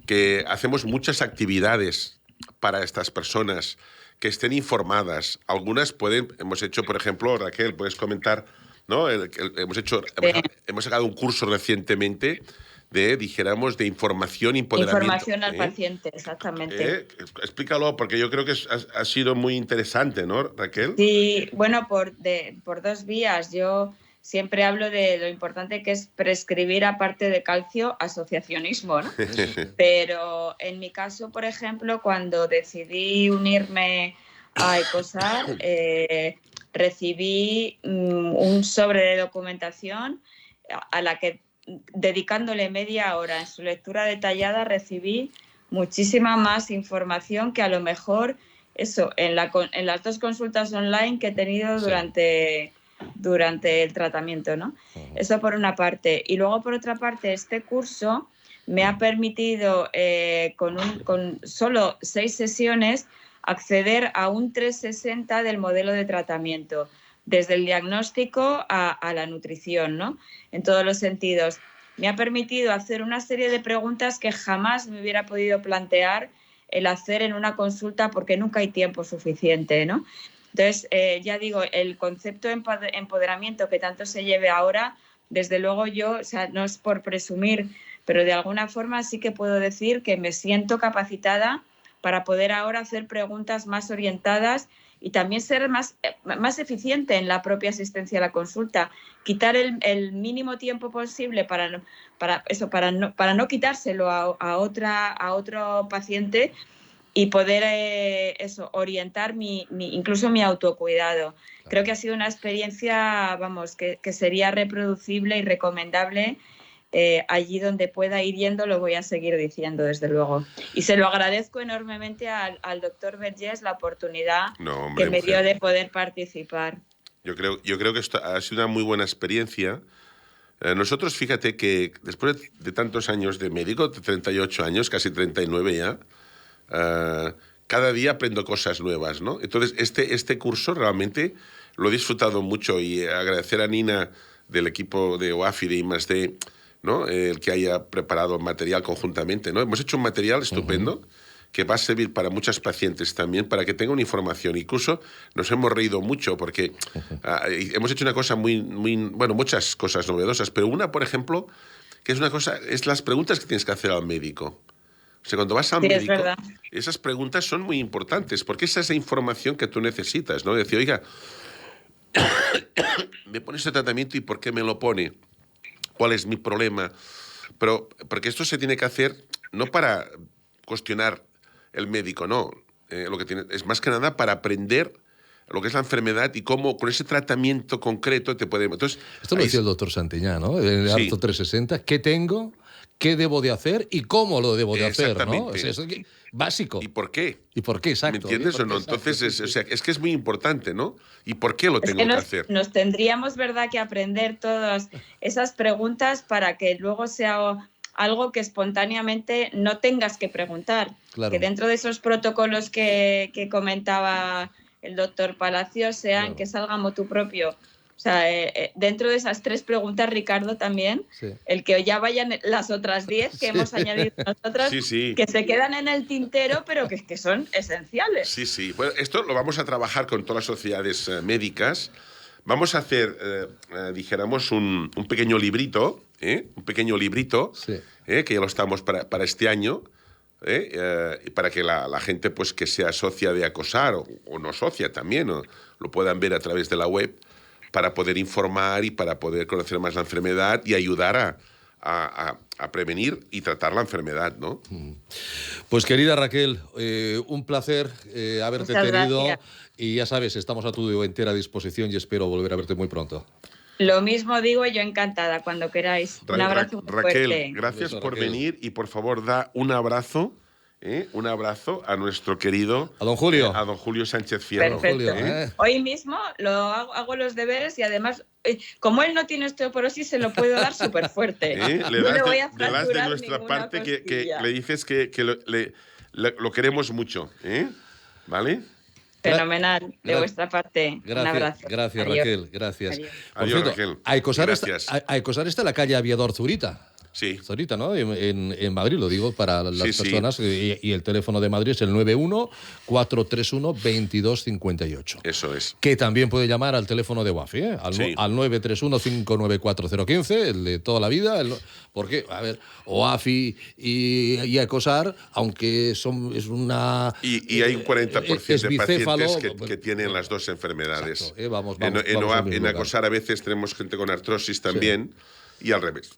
B: que hacemos muchas actividades para estas personas, que estén informadas. Algunas hemos hecho, por ejemplo, Raquel, puedes comentar, ¿no? Hemos sacado un curso recientemente dijéramos, de información y empoderamiento.
D: Información al paciente, exactamente.
B: Explícalo, porque yo creo que ha sido muy interesante, ¿no, Raquel?
D: Sí, bueno, por dos vías. Yo siempre hablo de lo importante que es prescribir, aparte de calcio, asociacionismo, ¿no? Pero en mi caso, por ejemplo, cuando decidí unirme a ECOSAR, recibí un sobre de documentación a la que, dedicándole media hora en su lectura detallada, recibí muchísima más información que a lo mejor en las 2 consultas online que he tenido durante el tratamiento, ¿no? Eso por una parte. Y luego, por otra parte, este curso me ha permitido, con solo 6 sesiones, acceder a un 360 del modelo de tratamiento, desde el diagnóstico a la nutrición, ¿no? En todos los sentidos. Me ha permitido hacer una serie de preguntas que jamás me hubiera podido plantear el hacer en una consulta porque nunca hay tiempo suficiente, ¿no? Entonces, ya digo, el concepto de empoderamiento que tanto se lleve ahora, desde luego yo, o sea, no es por presumir, pero de alguna forma sí que puedo decir que me siento capacitada para poder ahora hacer preguntas más orientadas y también ser más eficiente en la propia asistencia a la consulta, quitar el mínimo tiempo posible para no quitárselo a otro paciente y poder orientar incluso mi autocuidado. Creo que ha sido una experiencia, vamos, que sería reproducible y recomendable. Allí donde pueda ir yendo lo voy a seguir diciendo, desde luego. Y se lo agradezco enormemente al doctor Vergés la oportunidad que me dio de poder participar.
B: Yo creo que esto ha sido una muy buena experiencia. Nosotros, fíjate que después de tantos años de médico, de 38 años, casi 39 ya, cada día aprendo cosas nuevas, ¿no? Entonces, este curso realmente lo he disfrutado mucho y agradecer a Nina del equipo de OAFI de I+D, ¿no? El que haya preparado material conjuntamente, ¿no? Hemos hecho un material estupendo que va a servir para muchas pacientes también, para que tengan información. Incluso nos hemos reído mucho porque hemos hecho una cosa muchas cosas novedosas, pero una, por ejemplo, que es las preguntas que tienes que hacer al médico. O sea, cuando vas al médico, esas preguntas son muy importantes, porque esa es la información que tú necesitas, ¿no? Decir, oiga, me pone este tratamiento y ¿por qué me lo pone? ¿Cuál es mi problema? Pero porque esto se tiene que hacer no para cuestionar el médico, no. Lo que es más que nada para aprender lo que es la enfermedad y cómo con ese tratamiento concreto te podemos... Entonces,
A: esto lo decía el doctor Santillán, ¿no? En el Arto 360, ¿qué tengo? ¿Qué debo de hacer? ¿Y cómo lo debo de hacer? ¿No? O sea, eso es básico.
B: ¿Y por qué?
A: ¿Y por qué? Exacto.
B: ¿Me entiendes o no? Entonces, es que es muy importante, ¿no? ¿Y por qué lo tengo que hacer?
D: Nos tendríamos, ¿verdad?, que aprender todas esas preguntas para que luego sea algo que espontáneamente no tengas que preguntar.
A: Claro.
D: Que dentro de esos protocolos que comentaba el doctor Palacios sean que salga motu propio. O sea, dentro de esas 3 preguntas, Ricardo, también, el que ya vayan las otras 10 que hemos añadido nosotros, que se quedan en el tintero, pero que son esenciales.
B: Sí, sí. Bueno, esto lo vamos a trabajar con todas las sociedades médicas. Vamos a hacer, dijéramos, un pequeño librito, que ya lo estamos para este año, para que la gente pues, que sea socia de Acosar o no socia también, lo puedan ver a través de la web, para poder informar y para poder conocer más la enfermedad y ayudar a prevenir y tratar la enfermedad, ¿no?
A: Pues querida Raquel, un placer haberte
D: Muchas
A: tenido.
D: Gracias.
A: Y ya sabes, estamos a tu entera disposición y espero volver a verte muy pronto.
D: Lo mismo digo, yo encantada, cuando queráis. Un abrazo muy
B: Raquel,
D: fuerte.
B: gracias por
A: Raquel.
B: venir y por favor da un abrazo a nuestro querido...
A: A don Julio.
B: A don Julio Sánchez Fierro.
D: Perfecto.
A: Julio,
D: Hoy mismo hago los deberes y además, como él no tiene osteoporosis, se lo puedo dar súper fuerte.
B: Le
D: No
B: das
D: le voy a
B: de
D: fracturar
B: nuestra
D: ninguna
B: parte que
D: costilla.
B: le dices que lo queremos mucho, ¿vale?
D: Fenomenal, de vuestra parte. Un abrazo.
A: Gracias,
D: Adiós.
A: Raquel. Gracias.
D: Adiós.
A: Por
B: Adiós,
A: cierto,
B: Raquel.
A: Aicosar
B: Gracias.
A: Aicosar está en la calle Aviador Zurita.
B: Sí.
A: Zurita, ¿no? En Madrid, lo digo para las
B: Sí.
A: personas. Y el teléfono de Madrid es el 91-431-2258.
B: Eso es.
A: Que también puede llamar al teléfono de Wafi, al 931-594-015, el de toda la vida. Porque, a ver, Wafi y Aicosar, aunque es una...
B: Y hay un 40%
A: es
B: de
A: bicéfalo,
B: pacientes que tienen las dos enfermedades.
A: Exacto, vamos
B: en
A: al mismo lugar.
B: Acosar a veces tenemos gente con artrosis también y al revés.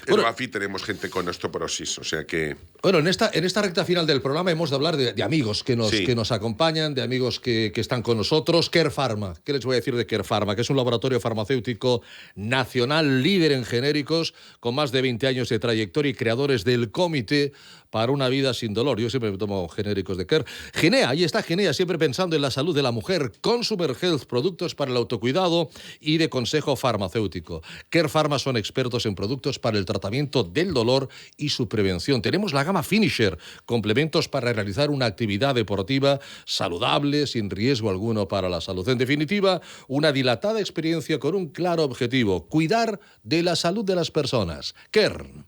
B: En
A: Bueno,
B: OAFI tenemos gente con osteoporosis, o sea que...
A: Bueno, en esta recta final del programa hemos de hablar de amigos que nos acompañan, de amigos que están con nosotros. Care Pharma, ¿qué les voy a decir de Care Pharma? Que es un laboratorio farmacéutico nacional líder en genéricos, con más de 20 años de trayectoria y creadores del Comité para una vida sin dolor. Yo siempre me tomo genéricos de Care. Genea, ahí está Genea, siempre pensando en la salud de la mujer. Consumer Health, productos para el autocuidado y de consejo farmacéutico. Care Pharma son expertos en productos para el tratamiento del dolor y su prevención. Tenemos la gama Finisher, complementos para realizar una actividad deportiva saludable, sin riesgo alguno para la salud. En definitiva, una dilatada experiencia con un claro objetivo: cuidar de la salud de las personas. Care.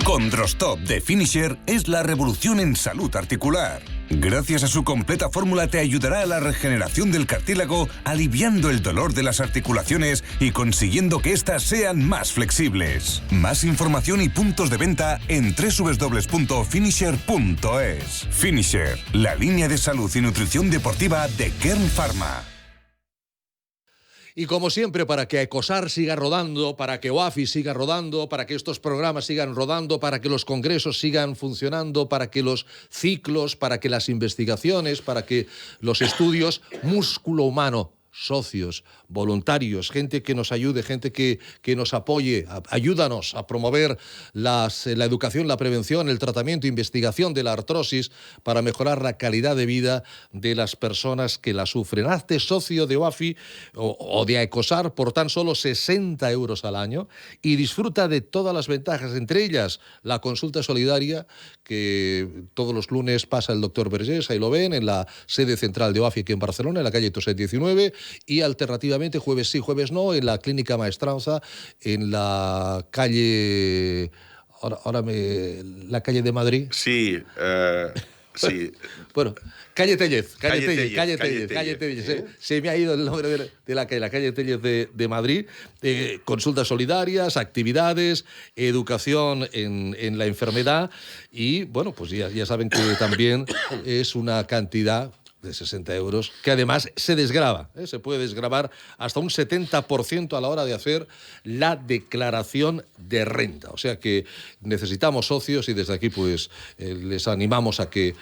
E: Condrostop de Finisher es la revolución en salud articular. Gracias a su completa fórmula te ayudará a la regeneración del cartílago, aliviando el dolor de las articulaciones y consiguiendo que éstas sean más flexibles. Más información y puntos de venta en www.finisher.es. Finisher, la línea de salud y nutrición deportiva de Kern Pharma.
A: Y como siempre, para que Ecosar siga rodando, para que OAFI siga rodando, para que estos programas sigan rodando, para que los congresos sigan funcionando, para que los ciclos, para que las investigaciones, para que los estudios, músculo humano, socios, voluntarios, gente que nos ayude, gente que nos apoye, ayúdanos a promover la educación, la prevención, el tratamiento, investigación de la artrosis para mejorar la calidad de vida de las personas que la sufren. Hazte socio de OAFI o de Ecosar por tan solo 60 euros al año y disfruta de todas las ventajas, entre ellas la consulta solidaria que todos los lunes pasa el doctor Vergés, ahí lo ven, en la sede central de OAFI aquí en Barcelona, en la calle Tosset 19, y alternativamente jueves sí, jueves no, en la Clínica Maestranza, en la calle... la calle de Madrid.
B: Sí, sí.
A: Bueno, calle Tellez.
B: ¿eh?
A: Se me ha ido el nombre de la calle Tellez de Madrid. Consultas solidarias, actividades, educación en la enfermedad y, bueno, pues ya saben que también es una cantidad de 60 euros, que además se desgrava, se puede desgravar hasta un 70% a la hora de hacer la declaración de renta. O sea que necesitamos socios y desde aquí pues les animamos a que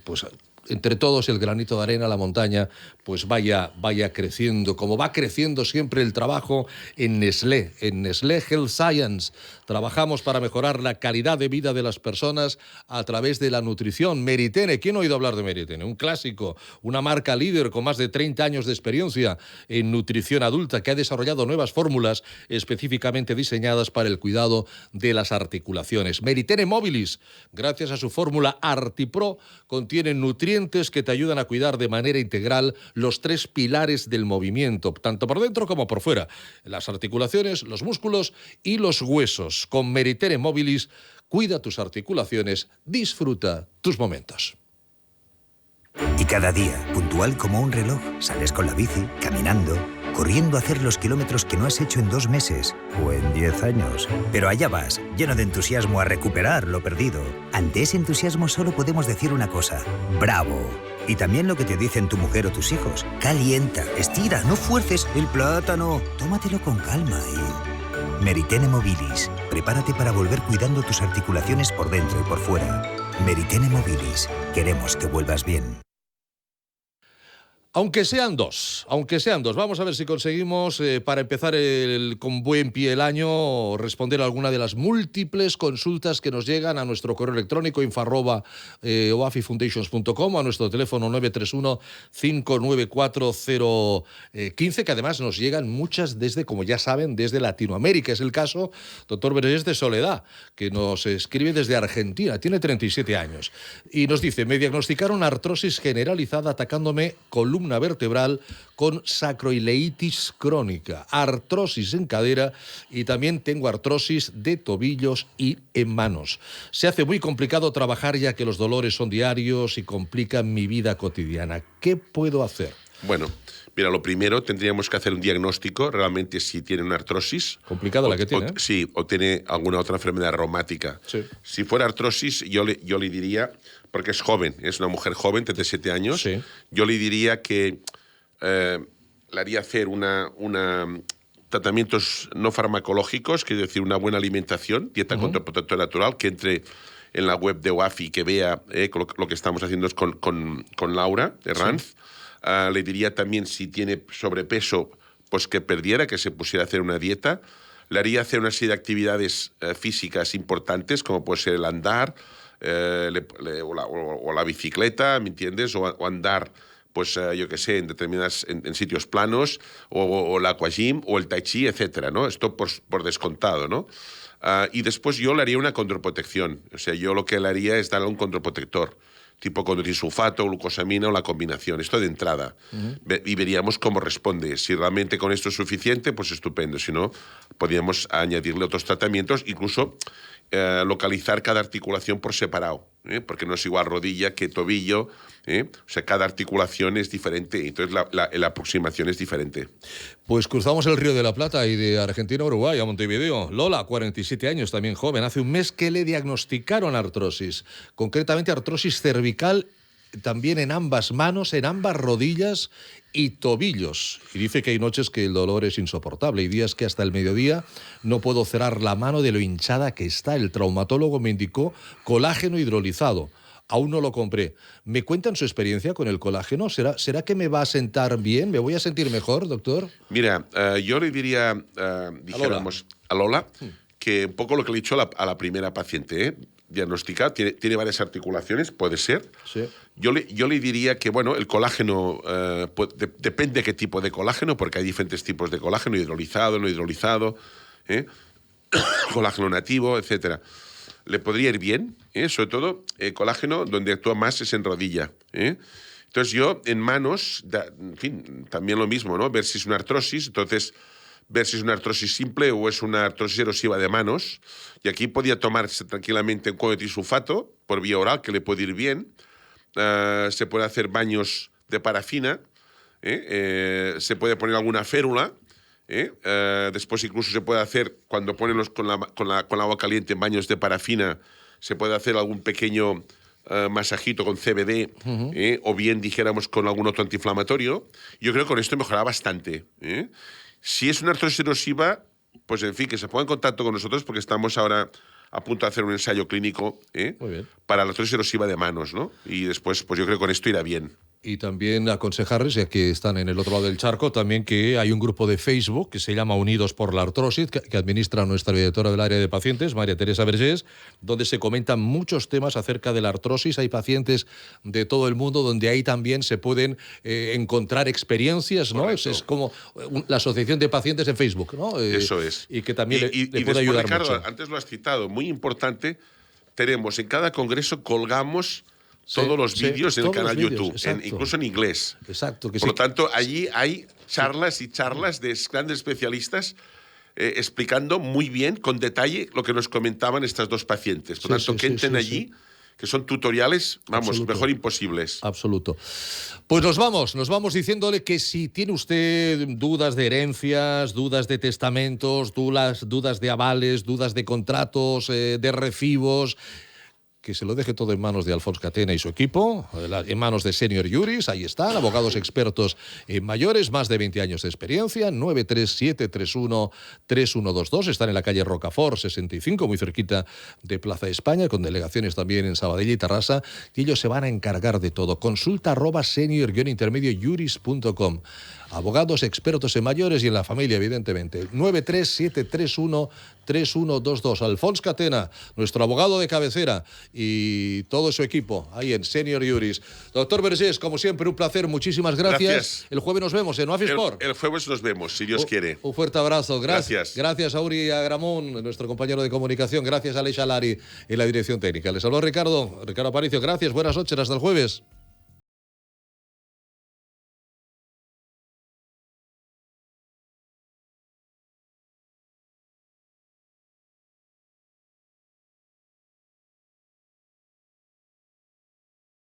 A: pues entre todos el granito de arena, la montaña, pues vaya creciendo, como va creciendo siempre el trabajo en Nestlé Health Science. Trabajamos para mejorar la calidad de vida de las personas a través de la nutrición. Meritene, ¿quién ha oído hablar de Meritene? Un clásico, una marca líder con más de 30 años de experiencia en nutrición adulta que ha desarrollado nuevas fórmulas específicamente diseñadas para el cuidado de las articulaciones. Meritene Mobilis, gracias a su fórmula ArtiPro, contiene nutrientes que te ayudan a cuidar de manera integral los 3 pilares del movimiento, tanto por dentro como por fuera: las articulaciones, los músculos y los huesos. Con Meritene Mobilis, cuida tus articulaciones, disfruta tus momentos.
F: Y cada día, puntual como un reloj, sales con la bici, caminando, corriendo a hacer los kilómetros que no has hecho en 2 meses o en 10 años. Pero allá vas, lleno de entusiasmo a recuperar lo perdido. Ante ese entusiasmo solo podemos decir una cosa: ¡bravo! Y también lo que te dicen tu mujer o tus hijos: calienta, estira, no fuerces el plátano, tómatelo con calma y... Meritene Mobilis. Prepárate para volver cuidando tus articulaciones por dentro y por fuera. Meritene Mobilis. Queremos que vuelvas bien.
A: Aunque sean dos. Vamos a ver si conseguimos, para empezar con buen pie el año, responder a alguna de las múltiples consultas que nos llegan a nuestro correo electrónico info@oafifoundations.com, a nuestro teléfono 931-594-015, que además nos llegan muchas desde, como ya saben, desde Latinoamérica. Es el caso, doctor Vergés, de Soledad, que nos escribe desde Argentina, tiene 37 años, y nos dice: me diagnosticaron artrosis generalizada atacándome columna vertebral con sacroileitis crónica, artrosis en cadera y también tengo artrosis de tobillos y en manos. Se hace muy complicado trabajar ya que los dolores son diarios y complican mi vida cotidiana. ¿Qué puedo hacer?
B: Bueno, mira, lo primero tendríamos que hacer un diagnóstico realmente si tiene una artrosis.
A: Complicada la que tiene.
B: Sí, o tiene alguna otra enfermedad reumática.
A: Sí.
B: Si fuera artrosis, yo le diría, porque es joven, es una mujer joven, 37 años,
A: sí,
B: yo le diría que le haría hacer tratamientos no farmacológicos, que es decir, una buena alimentación, dieta contraprotectora natural, que entre en la web de OAFI, que vea lo que estamos haciendo es con Laura Herranz. Sí. Le diría también, si tiene sobrepeso, pues que perdiera, que se pusiera a hacer una dieta. Le haría hacer una serie de actividades físicas importantes, como puede ser el andar, o la bicicleta, ¿me entiendes? O andar, pues yo qué sé, en sitios planos, o el aquagym, o el tai chi, etcétera, ¿no? Esto por descontado, ¿no? Y después yo le haría una contraprotección. O sea, yo lo que le haría es darle un contraprotector, tipo condroitinsulfato, glucosamina o la combinación. Esto de entrada. Y veríamos cómo responde. Si realmente con esto es suficiente, pues estupendo. Si no, podríamos añadirle otros tratamientos, incluso localizar cada articulación por separado, porque no es igual rodilla que tobillo. O sea, cada articulación es diferente, entonces la aproximación es diferente.
A: Pues cruzamos el Río de la Plata y de Argentina a Uruguay, a Montevideo. Lola, 47 años, también joven. Hace un mes que le diagnosticaron artrosis, concretamente artrosis cervical, también en ambas manos, en ambas rodillas y tobillos. Y dice que hay noches que el dolor es insoportable y días que hasta el mediodía no puedo cerrar la mano de lo hinchada que está. El traumatólogo me indicó colágeno hidrolizado. Aún no lo compré. ¿Me cuentan su experiencia con el colágeno? ¿Será que me va a sentar bien? ¿Me voy a sentir mejor, doctor?
B: Mira, yo le diría, dijéramos, a Lola, que un poco lo que le he dicho a la primera paciente, diagnosticada, tiene varias articulaciones, puede ser.
A: Sí.
B: Yo le diría que, bueno, el colágeno, depende de qué tipo de colágeno, porque hay diferentes tipos de colágeno, hidrolizado, no hidrolizado, colágeno nativo, etcétera. Le podría ir bien, sobre todo colágeno donde actúa más es en rodilla. Entonces yo en manos, en fin, también lo mismo, ¿no? Ver si es una artrosis, entonces ver si es una artrosis simple o es una artrosis erosiva de manos. Y aquí podría tomarse tranquilamente un condroitinsulfato por vía oral, que le puede ir bien. Se puede hacer baños de parafina, se puede poner alguna férula. Después incluso se puede hacer, cuando ponen con la agua caliente en baños de parafina, se puede hacer algún pequeño masajito con CBD, o bien dijéramos con algún otro antiinflamatorio. Yo creo que con esto mejorará bastante. Si es una artrosis erosiva, pues en fin, que se ponga en contacto con nosotros, porque estamos ahora a punto de hacer un ensayo clínico para la artrosis erosiva de manos, ¿no? Y después, pues yo creo que con esto irá bien.
A: Y también aconsejarles, ya que están en el otro lado del charco, también que hay un grupo de Facebook que se llama Unidos por la Artrosis, que administra nuestra directora del área de pacientes, María Teresa Vergés, donde se comentan muchos temas acerca de la artrosis. Hay pacientes de todo el mundo donde ahí también se pueden encontrar experiencias, ¿no? Es como la asociación de pacientes en Facebook, ¿no?
B: Eso es.
A: Y que también le puede
B: después,
A: ayudar
B: Ricardo,
A: mucho.
B: antes lo has citado, muy importante, tenemos en cada congreso colgamos todos los vídeos en el canal YouTube, incluso en inglés.
A: Exacto.
B: Por lo tanto, allí hay charlas y charlas de grandes especialistas explicando muy bien, con detalle, lo que nos comentaban estas dos pacientes. Por lo tanto, que entren allí, que son tutoriales, vamos,
A: Absoluto.
B: mejor imposibles.
A: Absoluto. Pues nos vamos diciéndole que si tiene usted dudas de herencias, dudas de testamentos, dudas de avales, dudas de contratos, de recibos, que se lo deje todo en manos de Alfons Catena y su equipo, en manos de Senior Juris. Ahí están, abogados expertos en mayores, más de 20 años de experiencia, 937313122. Están en la calle Rocafort 65, muy cerquita de Plaza España, con delegaciones también en Sabadell y Tarrasa, y ellos se van a encargar de todo. Consulta @senior-intermediojuris.com. Abogados expertos en mayores y en la familia, evidentemente. 937313122. Alfons Catena, nuestro abogado de cabecera, y todo su equipo ahí en Senior Juris. Doctor Vergés, como siempre, un placer. Muchísimas gracias. El jueves nos vemos en Oafi Sport.
B: El jueves nos vemos, si Dios quiere.
A: Un fuerte abrazo.
B: Gracias.
A: Gracias a Uri Agramón, nuestro compañero de comunicación. Gracias a Aleix Alari en la dirección técnica. Les habló Ricardo Aparicio. Gracias, buenas noches, hasta el jueves.